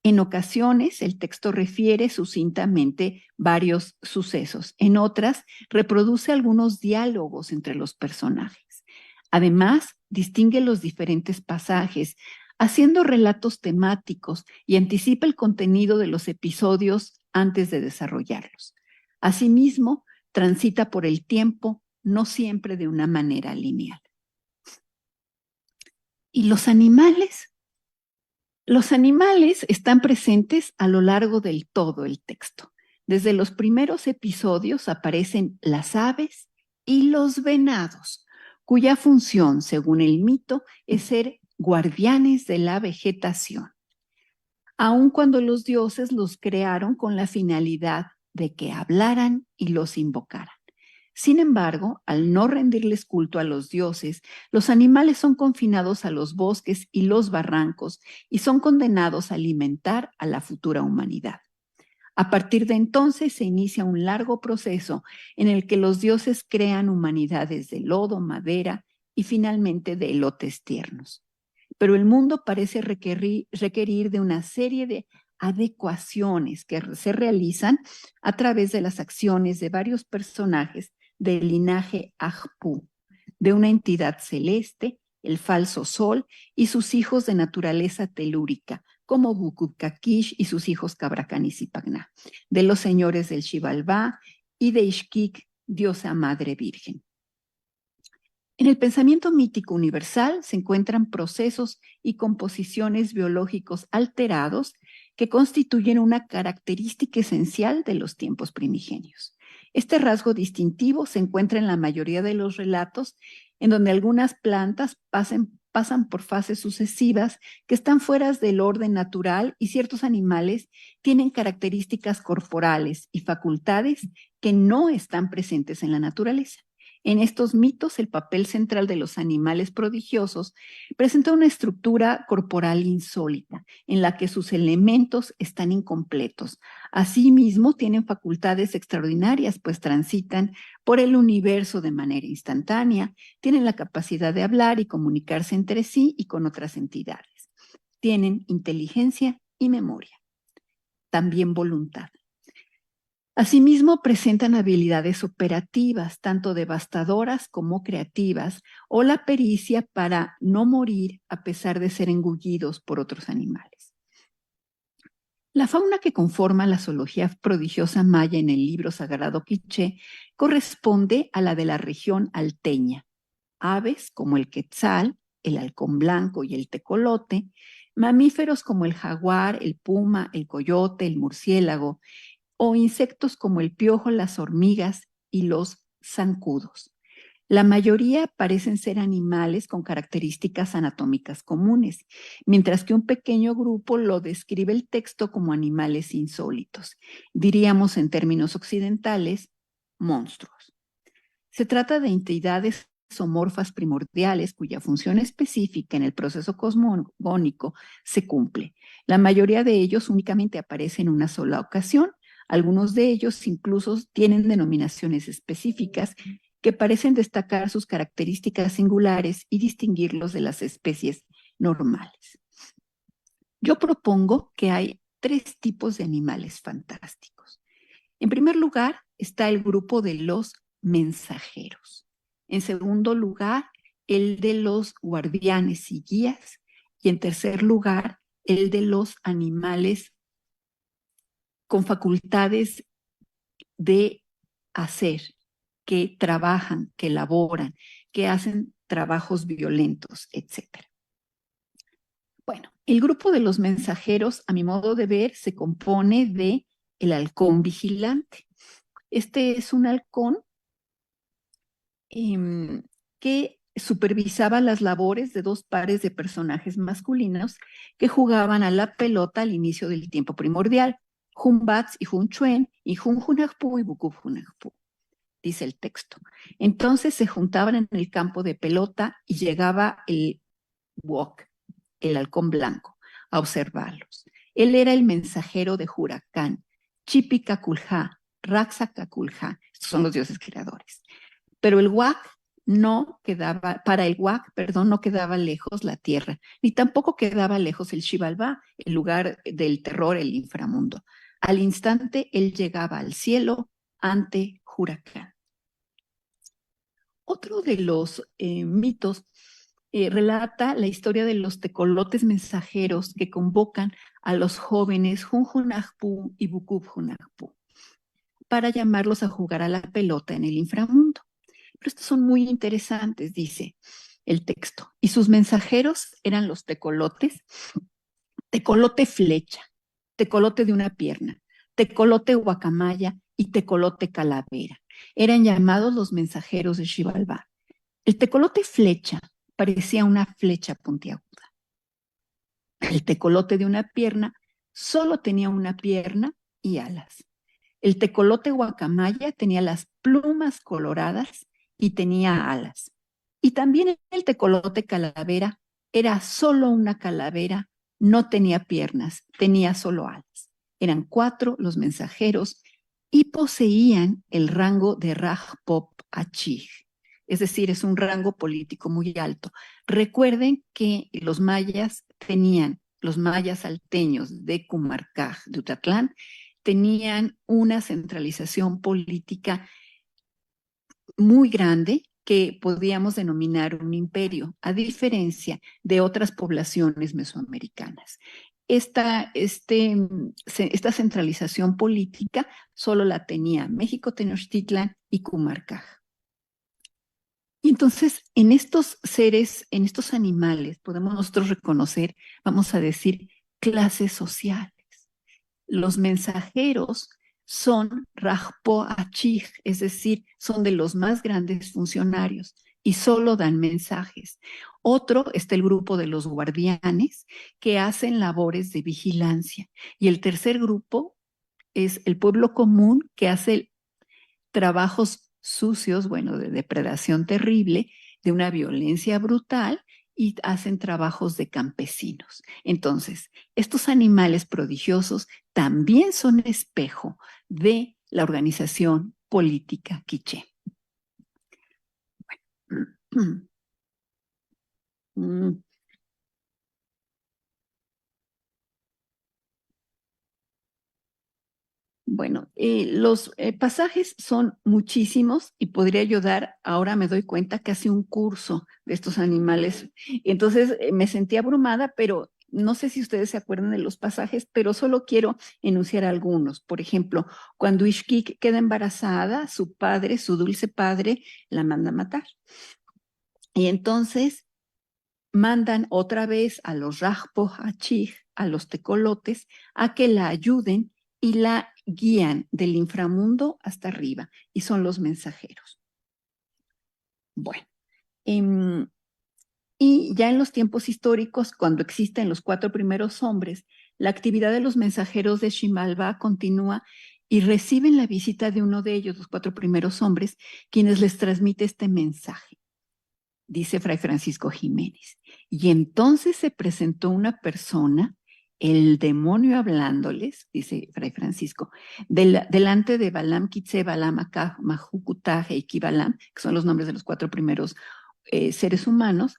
En ocasiones, el texto refiere sucintamente varios sucesos. En otras, reproduce algunos diálogos entre los personajes. Además, distingue los diferentes pasajes, haciendo relatos temáticos y anticipa el contenido de los episodios antes de desarrollarlos. Asimismo, transita por el tiempo, no siempre de una manera lineal. ¿Y los animales? Los animales están presentes a lo largo del todo el texto. Desde los primeros episodios aparecen las aves y los venados, cuya función, según el mito, es ser guardianes de la vegetación, aun cuando los dioses los crearon con la finalidad de que hablaran y los invocaran. Sin embargo, al no rendirles culto a los dioses, los animales son confinados a los bosques y los barrancos y son condenados a alimentar a la futura humanidad. A partir de entonces se inicia un largo proceso en el que los dioses crean humanidades de lodo, madera y finalmente de elotes tiernos. Pero el mundo parece requerir de una serie de adecuaciones que se realizan a través de las acciones de varios personajes del linaje Ajpú, de una entidad celeste, el falso sol, y sus hijos de naturaleza telúrica, como Bukutkakish y sus hijos Cabracán y Zipagná, de los señores del Xibalbá y de Ixquic, diosa madre virgen. En el pensamiento mítico universal se encuentran procesos y composiciones biológicos alterados que constituyen una característica esencial de los tiempos primigenios. Este rasgo distintivo se encuentra en la mayoría de los relatos, en donde algunas plantas pasan por fases sucesivas que están fuera del orden natural y ciertos animales tienen características corporales y facultades que no están presentes en la naturaleza. En estos mitos, el papel central de los animales prodigiosos presenta una estructura corporal insólita, en la que sus elementos están incompletos. Asimismo, tienen facultades extraordinarias, pues transitan por el universo de manera instantánea, tienen la capacidad de hablar y comunicarse entre sí y con otras entidades. Tienen inteligencia y memoria, también voluntad. Asimismo, presentan habilidades operativas, tanto devastadoras como creativas, o la pericia para no morir a pesar de ser engullidos por otros animales. La fauna que conforma la zoología prodigiosa maya en el libro sagrado quiché corresponde a la de la región alteña. Aves como el quetzal, el halcón blanco y el tecolote, mamíferos como el jaguar, el puma, el coyote, el murciélago, o insectos como el piojo, las hormigas y los zancudos. La mayoría parecen ser animales con características anatómicas comunes, mientras que un pequeño grupo lo describe el texto como animales insólitos. Diríamos en términos occidentales, monstruos. Se trata de entidades zoomorfas primordiales cuya función específica en el proceso cosmogónico se cumple. La mayoría de ellos únicamente aparecen en una sola ocasión. Algunos de ellos incluso tienen denominaciones específicas que parecen destacar sus características singulares y distinguirlos de las especies normales. Yo propongo que hay 3 tipos de animales fantásticos. En primer lugar, está el grupo de los mensajeros. En segundo lugar, el de los guardianes y guías. Y en tercer lugar, el de los animales con facultades de hacer, que trabajan, que laboran, que hacen trabajos violentos, etc. Bueno, el grupo de los mensajeros, a mi modo de ver, se compone de el halcón vigilante. Este es un halcón que supervisaba las labores de dos pares de personajes masculinos que jugaban a la pelota al inicio del tiempo primordial, Hun Batz y Hun Chuen, y Hun Hunahpu y Bukub Hunahpu, dice el texto. Entonces se juntaban en el campo de pelota y llegaba el Wok, el halcón blanco, a observarlos. Él era el mensajero de Huracán, Chipi Kakulha, Raxa Kakulha, estos son los dioses creadores. Pero el Wak no quedaba, para el Wak, perdón, no quedaba lejos la tierra, ni tampoco quedaba lejos el Xibalbá, el lugar del terror, el inframundo. Al instante él llegaba al cielo ante Huracán. Otro de los mitos relata la historia de los tecolotes mensajeros que convocan a los jóvenes Junjunajpu y Bukub Junajpu para llamarlos a jugar a la pelota en el inframundo. Pero estos son muy interesantes, dice el texto. Y sus mensajeros eran los tecolotes, tecolote flecha, tecolote de una pierna, tecolote guacamaya y tecolote calavera. Eran llamados los mensajeros de Xibalbá. El tecolote flecha parecía una flecha puntiaguda. El tecolote de una pierna solo tenía una pierna y alas. El tecolote guacamaya tenía las plumas coloradas y tenía alas. Y también el tecolote calavera era solo una calavera, no tenía piernas, tenía solo alas. Eran 4 los mensajeros y poseían el rango de Rajpop Achij. Es decir, es un rango político muy alto. Recuerden que los mayas salteños de Cumarcaj, de Utatlán, tenían una centralización política muy grande que podíamos denominar un imperio, a diferencia de otras poblaciones mesoamericanas. Esta centralización política solo la tenía México, Tenochtitlan y Cumarcaj. Y entonces, en estos seres, en estos animales, podemos nosotros reconocer, vamos a decir, clases sociales. Los mensajeros son Rajpo Achij, es decir, son de los más grandes funcionarios y solo dan mensajes. Otro está el grupo de los guardianes que hacen labores de vigilancia. Y el tercer grupo es el pueblo común que hace trabajos sucios, bueno, de depredación terrible, de una violencia brutal, y hacen trabajos de campesinos. Entonces, estos animales prodigiosos también son espejo de la organización política quiché. Bueno. Bueno, los pasajes son muchísimos y podría yo dar, ahora me doy cuenta, casi un curso de estos animales. Entonces me sentí abrumada, pero no sé si ustedes se acuerdan de los pasajes, pero solo quiero enunciar algunos. Por ejemplo, cuando Ixquic queda embarazada, su padre, su dulce padre, la manda a matar. Y entonces mandan otra vez a los Rajpo Achij, a los tecolotes, a que la ayuden y la guían del inframundo hasta arriba, y son los mensajeros. Bueno, y ya en los tiempos históricos, cuando existen los 4 primeros hombres, la actividad de los mensajeros de Xibalbá continúa y reciben la visita de uno de ellos, los 4 primeros hombres, quienes les transmite este mensaje. Dice Fray Francisco Jiménez. Y entonces se presentó una persona, el demonio hablándoles, dice Fray Francisco, delante de Balam, Kitse, Balam, Akaj, Mahukutaj e Ikibalam, que son los nombres de los 4 primeros seres humanos,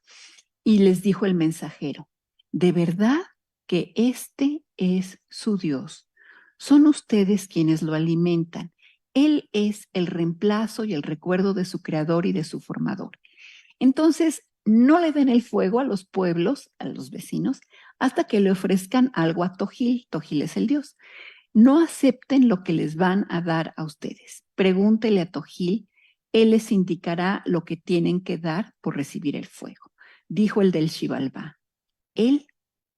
y les dijo el mensajero: de verdad que este es su Dios. Son ustedes quienes lo alimentan. Él es el reemplazo y el recuerdo de su creador y de su formador. Entonces, no le den el fuego a los pueblos, a los vecinos, hasta que le ofrezcan algo a Tojil. Tojil es el dios. No acepten lo que les van a dar a ustedes. Pregúntele a Tojil, él les indicará lo que tienen que dar por recibir el fuego. Dijo el del Xibalbá. Él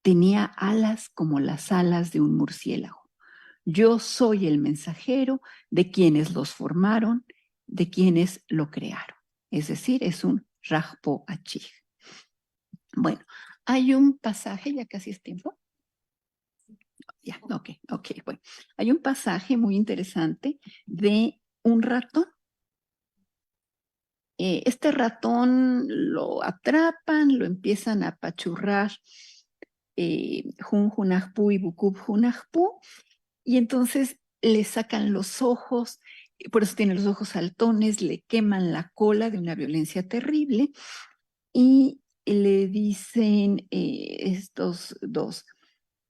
tenía alas como las alas de un murciélago. Yo soy el mensajero de quienes los formaron, de quienes lo crearon. Es decir, es un Rajpo Achij. Bueno, hay un pasaje, ya casi es tiempo. Ya, ok, bueno. Hay un pasaje muy interesante de un ratón. Este ratón lo atrapan, lo empiezan a apachurrar Jun Junajpu y Bukub Junajpu, y entonces le sacan los ojos, por eso tiene los ojos saltones, le queman la cola de una violencia terrible, y le dicen estos dos: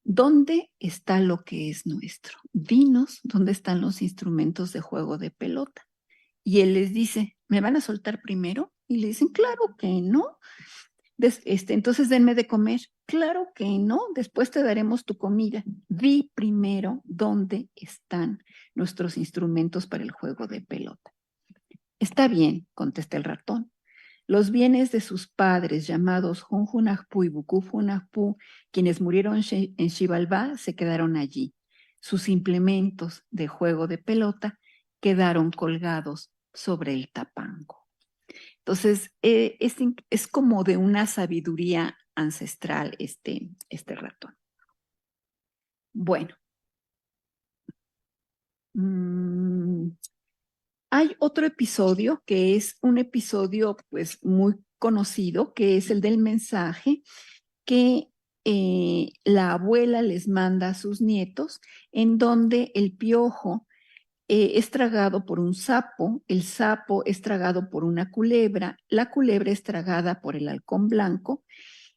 ¿dónde está lo que es nuestro? Dinos dónde están los instrumentos de juego de pelota. Y él les dice: ¿me van a soltar primero? Y le dicen: claro que no. Entonces denme de comer. Claro que no, después te daremos tu comida. Di primero dónde están nuestros instrumentos para el juego de pelota. Está bien, contesta el ratón. Los bienes de sus padres, llamados Junjunajpu y Bukufjunajpu, quienes murieron en Xibalbá, se quedaron allí. Sus implementos de juego de pelota quedaron colgados sobre el tapanco. Entonces, es como de una sabiduría ancestral este ratón. Bueno. Hay otro episodio que es un episodio pues muy conocido, que es el del mensaje que la abuela les manda a sus nietos, en donde el piojo es tragado por un sapo, el sapo es tragado por una culebra, la culebra es tragada por el halcón blanco,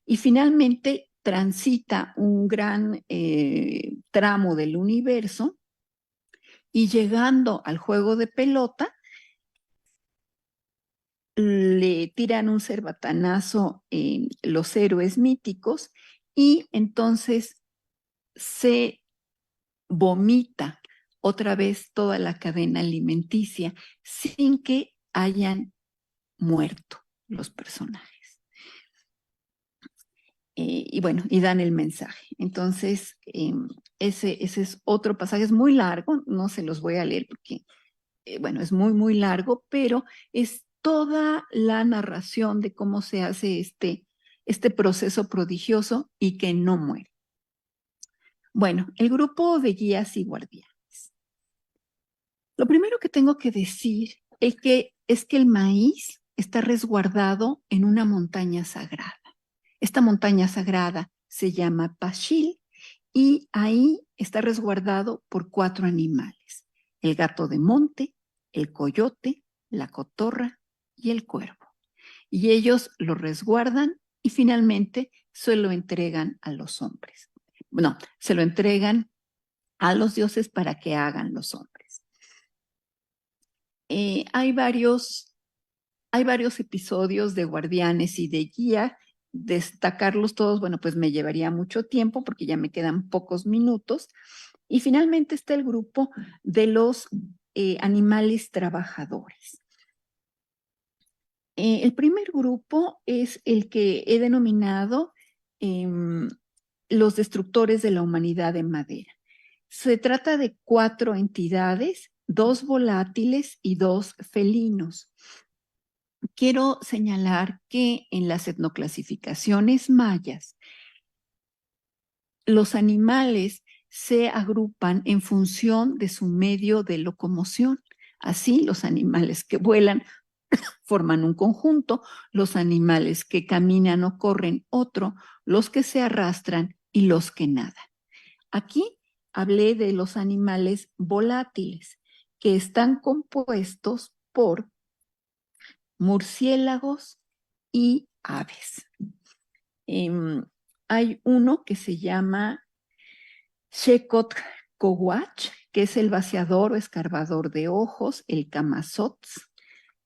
y finalmente transita un gran tramo del universo, y llegando al juego de pelota, le tiran un cerbatanazo en los héroes míticos, y entonces se vomita otra vez toda la cadena alimenticia sin que hayan muerto los personajes. Y bueno, y dan el mensaje. Entonces, ese es otro pasaje, es muy largo, no se los voy a leer porque, bueno, es muy, muy largo, pero es toda la narración de cómo se hace este proceso prodigioso y que no muere. Bueno, el grupo de guías y guardianes. Lo primero que tengo que decir es que el maíz está resguardado en una montaña sagrada. Esta montaña sagrada se llama Pachil, y ahí está resguardado por 4 animales: el gato de monte, el coyote, la cotorra y el cuervo. Y ellos lo resguardan y finalmente se lo entregan a los hombres. No, se lo entregan a los dioses para que hagan los hombres. Hay varios episodios de guardianes y de guía. Destacarlos todos, bueno, pues me llevaría mucho tiempo porque ya me quedan pocos minutos. Y finalmente está el grupo de los animales trabajadores. El primer grupo es el que he denominado los destructores de la humanidad en madera. Se trata de 4 entidades, 2 volátiles y 2 felinos. Quiero señalar que en las etnoclasificaciones mayas, los animales se agrupan en función de su medio de locomoción. Así, los animales que vuelan forman un conjunto, los animales que caminan o corren otro, los que se arrastran y los que nadan. Aquí hablé de los animales volátiles, que están compuestos por murciélagos y aves. Hay uno que se llama Shekot Coguach, que es el vaciador o escarbador de ojos, el Camazotz,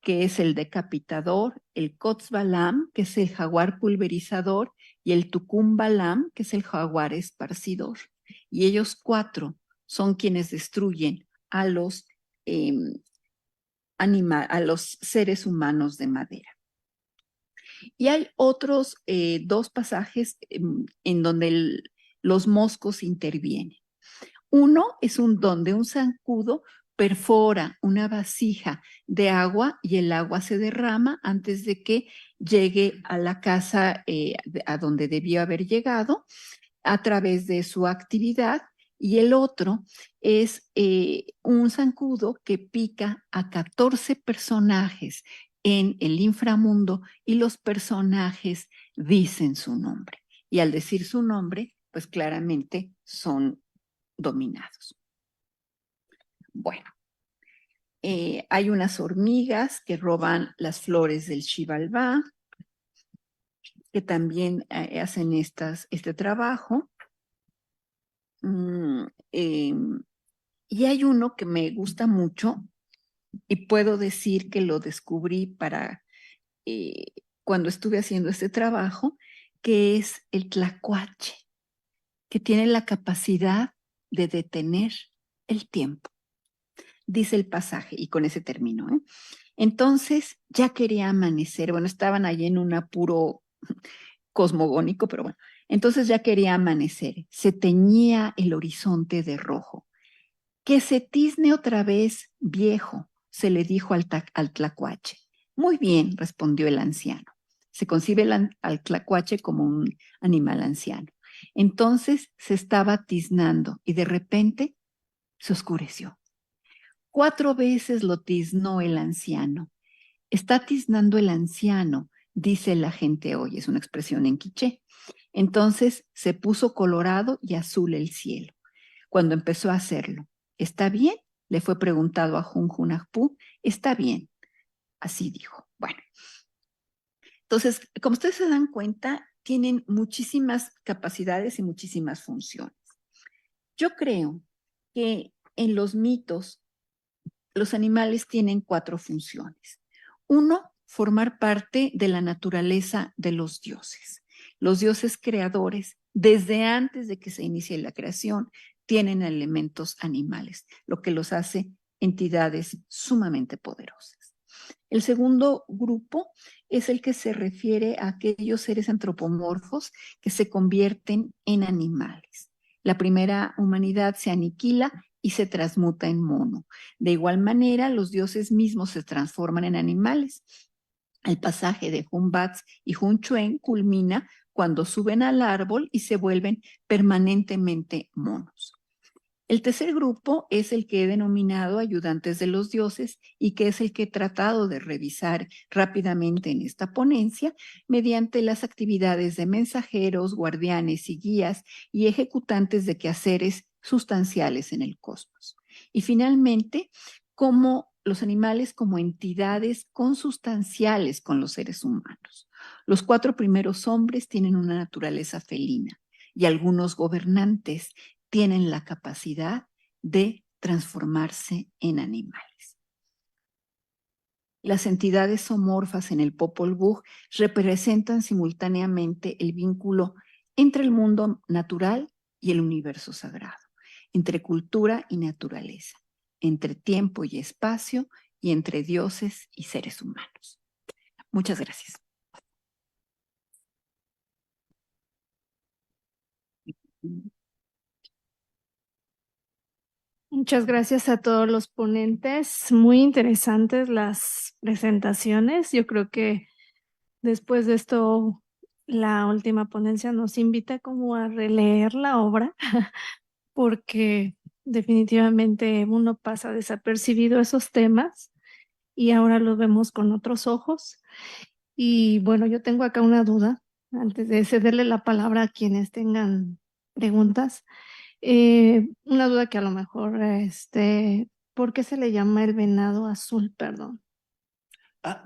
que es el decapitador, el Kotzbalam, que es el jaguar pulverizador, y el Tucumbalam, que es el jaguar esparcidor. Y ellos 4 son quienes destruyen a los, a los seres humanos de madera. Y hay otros 2 pasajes en donde los moscos intervienen. Uno es donde un zancudo perfora una vasija de agua y el agua se derrama antes de que llegue a la casa a donde debió haber llegado a través de su actividad. Y el otro es un zancudo que pica a 14 personajes en el inframundo y los personajes dicen su nombre. Y al decir su nombre, pues claramente son dominados. Bueno, hay unas hormigas que roban las flores del Xibalbá, que también hacen este trabajo. Y hay uno que me gusta mucho y puedo decir que lo descubrí para cuando estuve haciendo este trabajo, que es el tlacuache, que tiene la capacidad de detener el tiempo. Dice el pasaje, y con ese termino, ¿eh? Entonces ya quería amanecer, bueno, estaban allí en un apuro cosmogónico, pero bueno, entonces ya quería amanecer, se teñía el horizonte de rojo. Que se tizne otra vez, viejo, se le dijo al tlacuache. Muy bien, respondió el anciano. Se concibe al tlacuache como un animal anciano. Entonces se estaba tiznando y de repente se oscureció. 4 veces lo tiznó el anciano. Está tiznando el anciano, dice la gente hoy, es una expresión en quiché. Entonces se puso colorado y azul el cielo. Cuando empezó a hacerlo, ¿está bien? Le fue preguntado a Junjunajpú. Está bien, así dijo. Bueno, entonces, como ustedes se dan cuenta, tienen muchísimas capacidades y muchísimas funciones. Yo creo que en los mitos los animales tienen 4 funciones. 1, formar parte de la naturaleza de los dioses. Los dioses creadores, desde antes de que se inicie la creación, tienen elementos animales, lo que los hace entidades sumamente poderosas. El segundo grupo es el que se refiere a aquellos seres antropomorfos que se convierten en animales. La primera humanidad se aniquila y se transmuta en mono. De igual manera, los dioses mismos se transforman en animales. El pasaje de Humbats y Hunchuen culmina cuando suben al árbol y se vuelven permanentemente monos. El tercer grupo es el que he denominado ayudantes de los dioses y que es el que he tratado de revisar rápidamente en esta ponencia mediante las actividades de mensajeros, guardianes y guías y ejecutantes de quehaceres sustanciales en el cosmos. Y finalmente, como los animales como entidades consustanciales con los seres humanos. Los 4 primeros hombres tienen una naturaleza felina y algunos gobernantes tienen la capacidad de transformarse en animales. Las entidades zoomorfas en el Popol Vuh representan simultáneamente el vínculo entre el mundo natural y el universo sagrado, entre cultura y naturaleza, entre tiempo y espacio y entre dioses y seres humanos. Muchas gracias. Muchas gracias a todos los ponentes. Muy interesantes las presentaciones. Yo creo que después de esto, la última ponencia nos invita como a releer la obra, porque definitivamente uno pasa desapercibido esos temas y ahora los vemos con otros ojos. Y bueno, yo tengo acá una duda antes de cederle la palabra a quienes tengan preguntas. Una duda que a lo mejor, ¿por qué se le llama el venado azul? Perdón.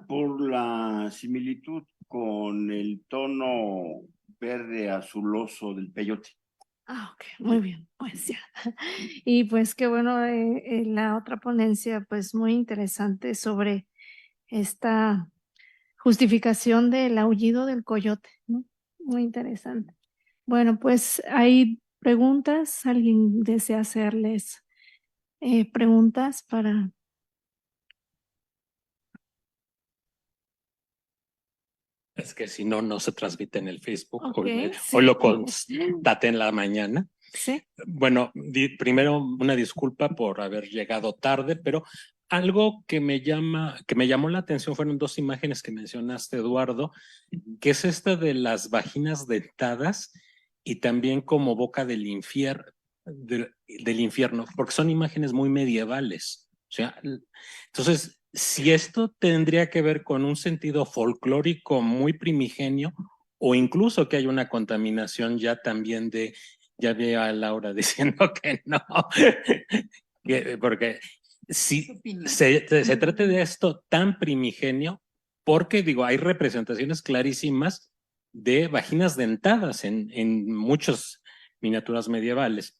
Por la similitud con el tono verde azuloso del peyote. Ah, ok, muy bien, pues ya. Y pues qué bueno, la otra ponencia, pues muy interesante sobre esta justificación del aullido del coyote, ¿no? Muy interesante. Bueno, pues hay preguntas. ¿Alguien desea hacerles preguntas para... Es que si no, no se transmite en el Facebook. Ok, Hoy sí. lo constaté en la mañana. Sí. Bueno, primero una disculpa por haber llegado tarde, pero algo que me llamó la atención fueron dos imágenes que mencionaste, Eduardo, que es esta de las vaginas dentadas y también como boca del infierno, del infierno, porque son imágenes muy medievales. O sea, entonces, si esto tendría que ver con un sentido folclórico muy primigenio, o incluso que hay una contaminación ya también de, ya veo a Laura diciendo que no, porque si se trata de esto tan primigenio, porque digo, hay representaciones clarísimas de vaginas dentadas en muchas miniaturas medievales.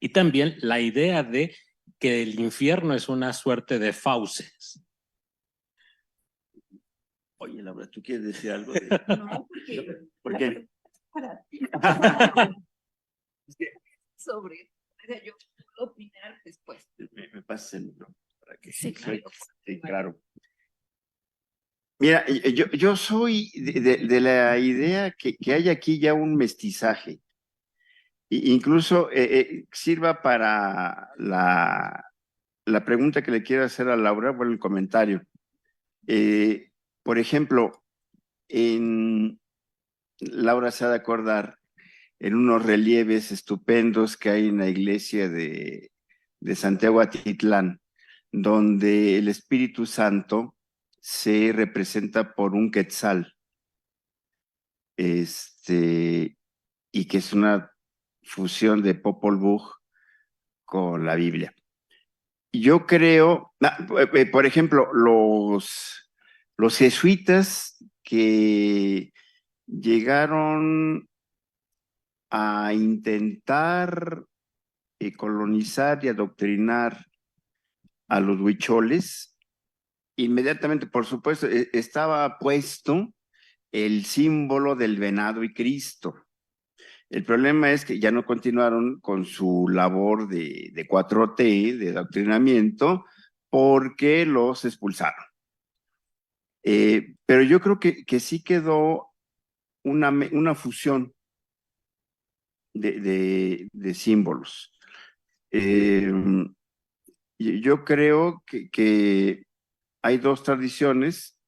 Y también la idea de que el infierno es una suerte de fauces. Oye, Laura, ¿tú quieres decir algo? No, porque... ¿Por qué? Para ti. Sobre, o sea, yo puedo opinar después. Me pasas el micrófono para que Sí, claro. Sí, claro. Mira, yo soy de la idea que hay aquí ya un mestizaje. Incluso sirva para la pregunta que le quiero hacer a Laura, bueno, el comentario. Por ejemplo, Laura se ha de acordar en unos relieves estupendos que hay en la iglesia de Santiago Atitlán, donde el Espíritu Santo se representa por un quetzal, y que es una fusión de Popol Vuh con la Biblia. Yo creo, por ejemplo, los jesuitas que llegaron a intentar colonizar y adoctrinar a los huicholes, inmediatamente, por supuesto, estaba puesto el símbolo del venado y Cristo. El problema es que ya no continuaron con su labor de 4T, de adoctrinamiento, porque los expulsaron. Pero yo creo que sí quedó una fusión de símbolos. Yo creo que hay dos tradiciones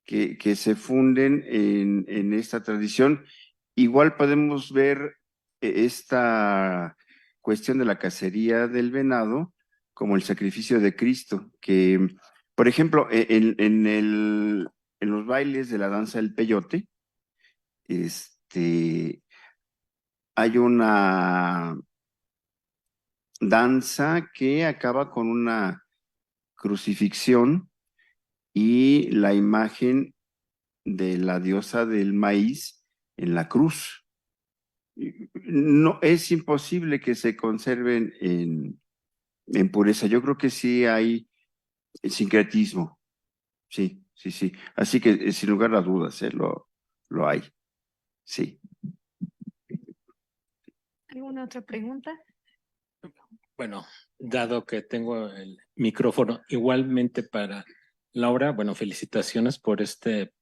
que se funden en esta tradición. Igual podemos ver esta cuestión de la cacería del venado como el sacrificio de Cristo, que, por ejemplo, en los bailes de la danza del peyote, hay una danza que acaba con una crucifixión y la imagen de la diosa del maíz en la cruz. No, es imposible que se conserven en pureza. Yo creo que sí hay sincretismo. Sí, sí, sí. Así que sin lugar a dudas, lo hay. Sí. ¿Alguna otra pregunta? Bueno, dado que tengo el micrófono, igualmente para Laura, bueno, felicitaciones por este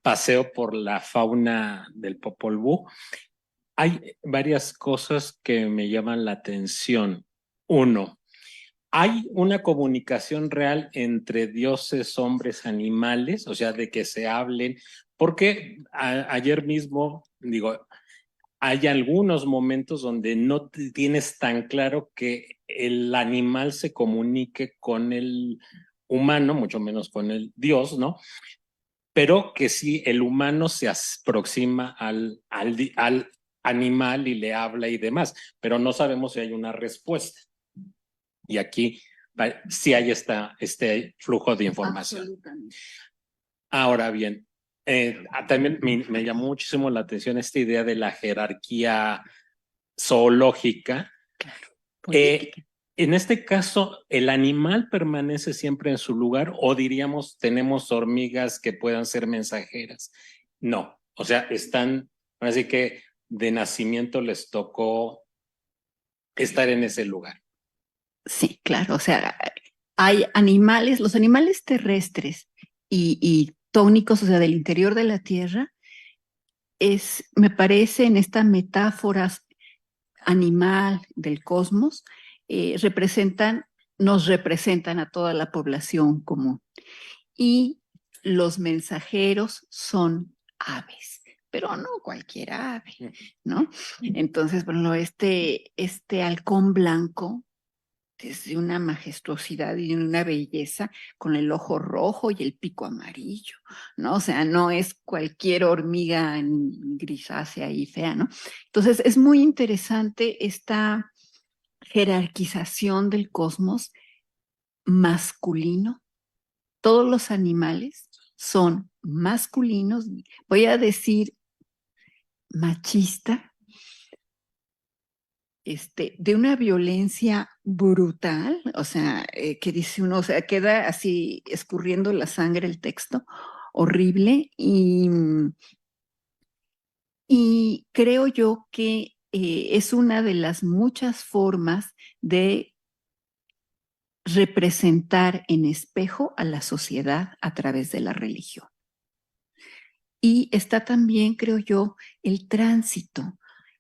paseo por la fauna del Popol Vuh. Hay varias cosas que me llaman la atención. Uno, ¿hay una comunicación real entre dioses, hombres, animales? O sea, de que se hablen. Porque ayer mismo, digo, hay algunos momentos donde no tienes tan claro que el animal se comunique con el humano, mucho menos con el dios, ¿no? Pero que sí, el humano se aproxima al animal y le habla y demás, pero no sabemos si hay una respuesta. Y aquí sí hay este flujo de información. Ahora bien, también me llamó muchísimo la atención esta idea de la jerarquía zoológica. Política. En este caso, ¿el animal permanece siempre en su lugar o diríamos tenemos hormigas que puedan ser mensajeras? No, o sea, están, así que de nacimiento les tocó estar en ese lugar. Sí, claro, o sea, hay animales, los animales terrestres y tónicos, o sea, del interior de la Tierra, me parece en esta metáfora animal del cosmos, representan, nos representan a toda la población común. Y los mensajeros son aves, pero no cualquier ave, ¿no? Entonces, bueno, este halcón blanco es de una majestuosidad y de una belleza con el ojo rojo y el pico amarillo, ¿no? O sea, no es cualquier hormiga grisácea y fea, ¿no? Entonces, es muy interesante esta jerarquización del cosmos masculino. Todos los animales son masculinos, voy a decir machista, de una violencia brutal, o sea, que dice uno, o sea, queda así escurriendo la sangre el texto, horrible, y creo yo que es una de las muchas formas de representar en espejo a la sociedad a través de la religión. Y está también, creo yo, el tránsito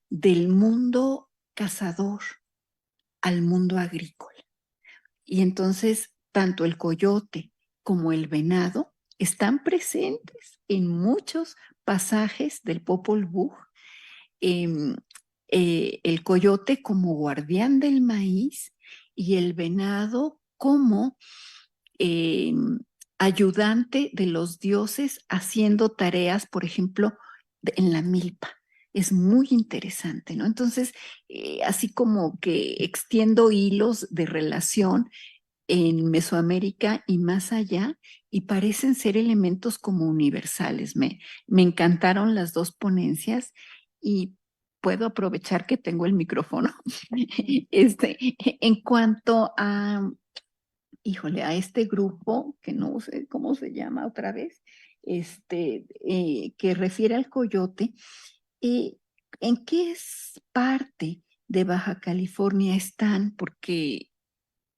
del mundo cazador al mundo agrícola. Y entonces, tanto el coyote como el venado están presentes en muchos pasajes del Popol Vuh. El coyote como guardián del maíz y el venado como ayudante de los dioses haciendo tareas, por ejemplo, en la milpa. Es muy interesante, ¿no? Entonces, así como que extiendo hilos de relación en Mesoamérica y más allá, y parecen ser elementos como universales. Me encantaron las dos ponencias y puedo aprovechar que tengo el micrófono. En cuanto a, híjole, a este grupo, que no sé cómo se llama otra vez, que refiere al coyote, ¿en qué parte de Baja California están? Porque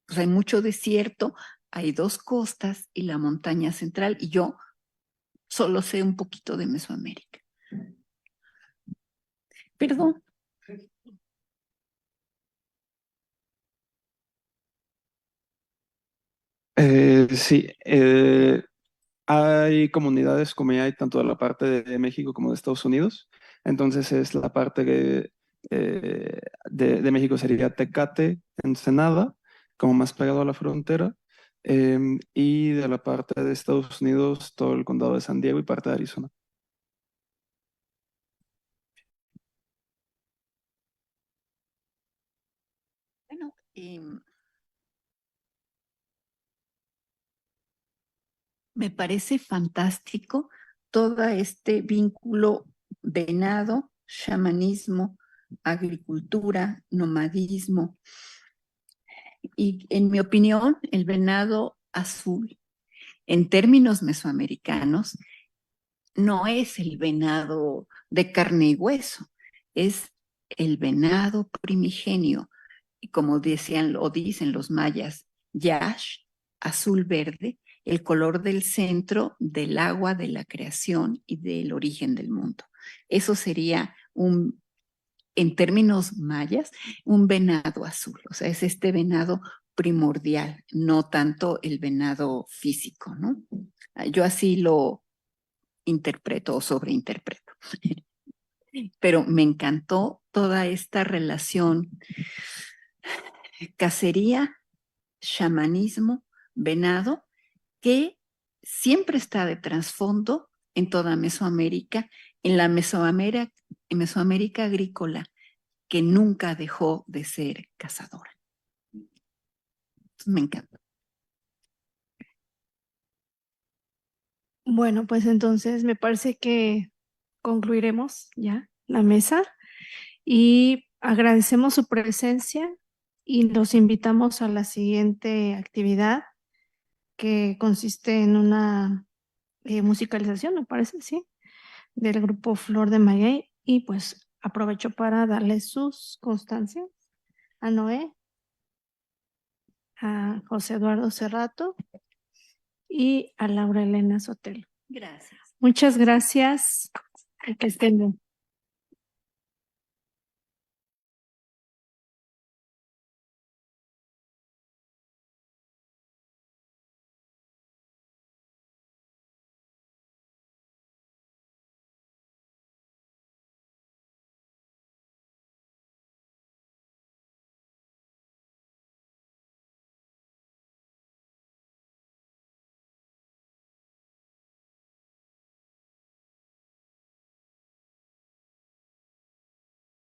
pues, hay mucho desierto, hay dos costas y la montaña central, y yo solo sé un poquito de Mesoamérica. Perdón. Sí, hay comunidades como ya hay tanto de la parte de México como de Estados Unidos. Entonces es la parte de México sería Tecate, Ensenada, como más pegado a la frontera. Y de la parte de Estados Unidos, todo el condado de San Diego y parte de Arizona. Bueno, me parece fantástico todo este vínculo venado, chamanismo, agricultura, nomadismo. Y en mi opinión, el venado azul, en términos mesoamericanos, no es el venado de carne y hueso, es el venado primigenio. Y como decían o dicen los mayas, yash, azul verde, el color del centro del agua de la creación y del origen del mundo. Eso sería en términos mayas, un venado azul. O sea, es este venado primordial, no tanto el venado físico, ¿no? Yo así lo interpreto o sobreinterpreto. Pero me encantó toda esta relación cacería, chamanismo, venado, que siempre está de trasfondo en toda Mesoamérica, en la Mesoamérica agrícola, que nunca dejó de ser cazadora. Me encanta. Bueno, pues entonces me parece que concluiremos ya la mesa y agradecemos su presencia y los invitamos a la siguiente actividad que consiste en una musicalización, me parece, sí, del grupo Flor de Maguey. Y pues aprovecho para darle sus constancias a Noé, a José Eduardo Cerrato y a Laura Elena Sotelo. Gracias. Muchas gracias y que estén bien.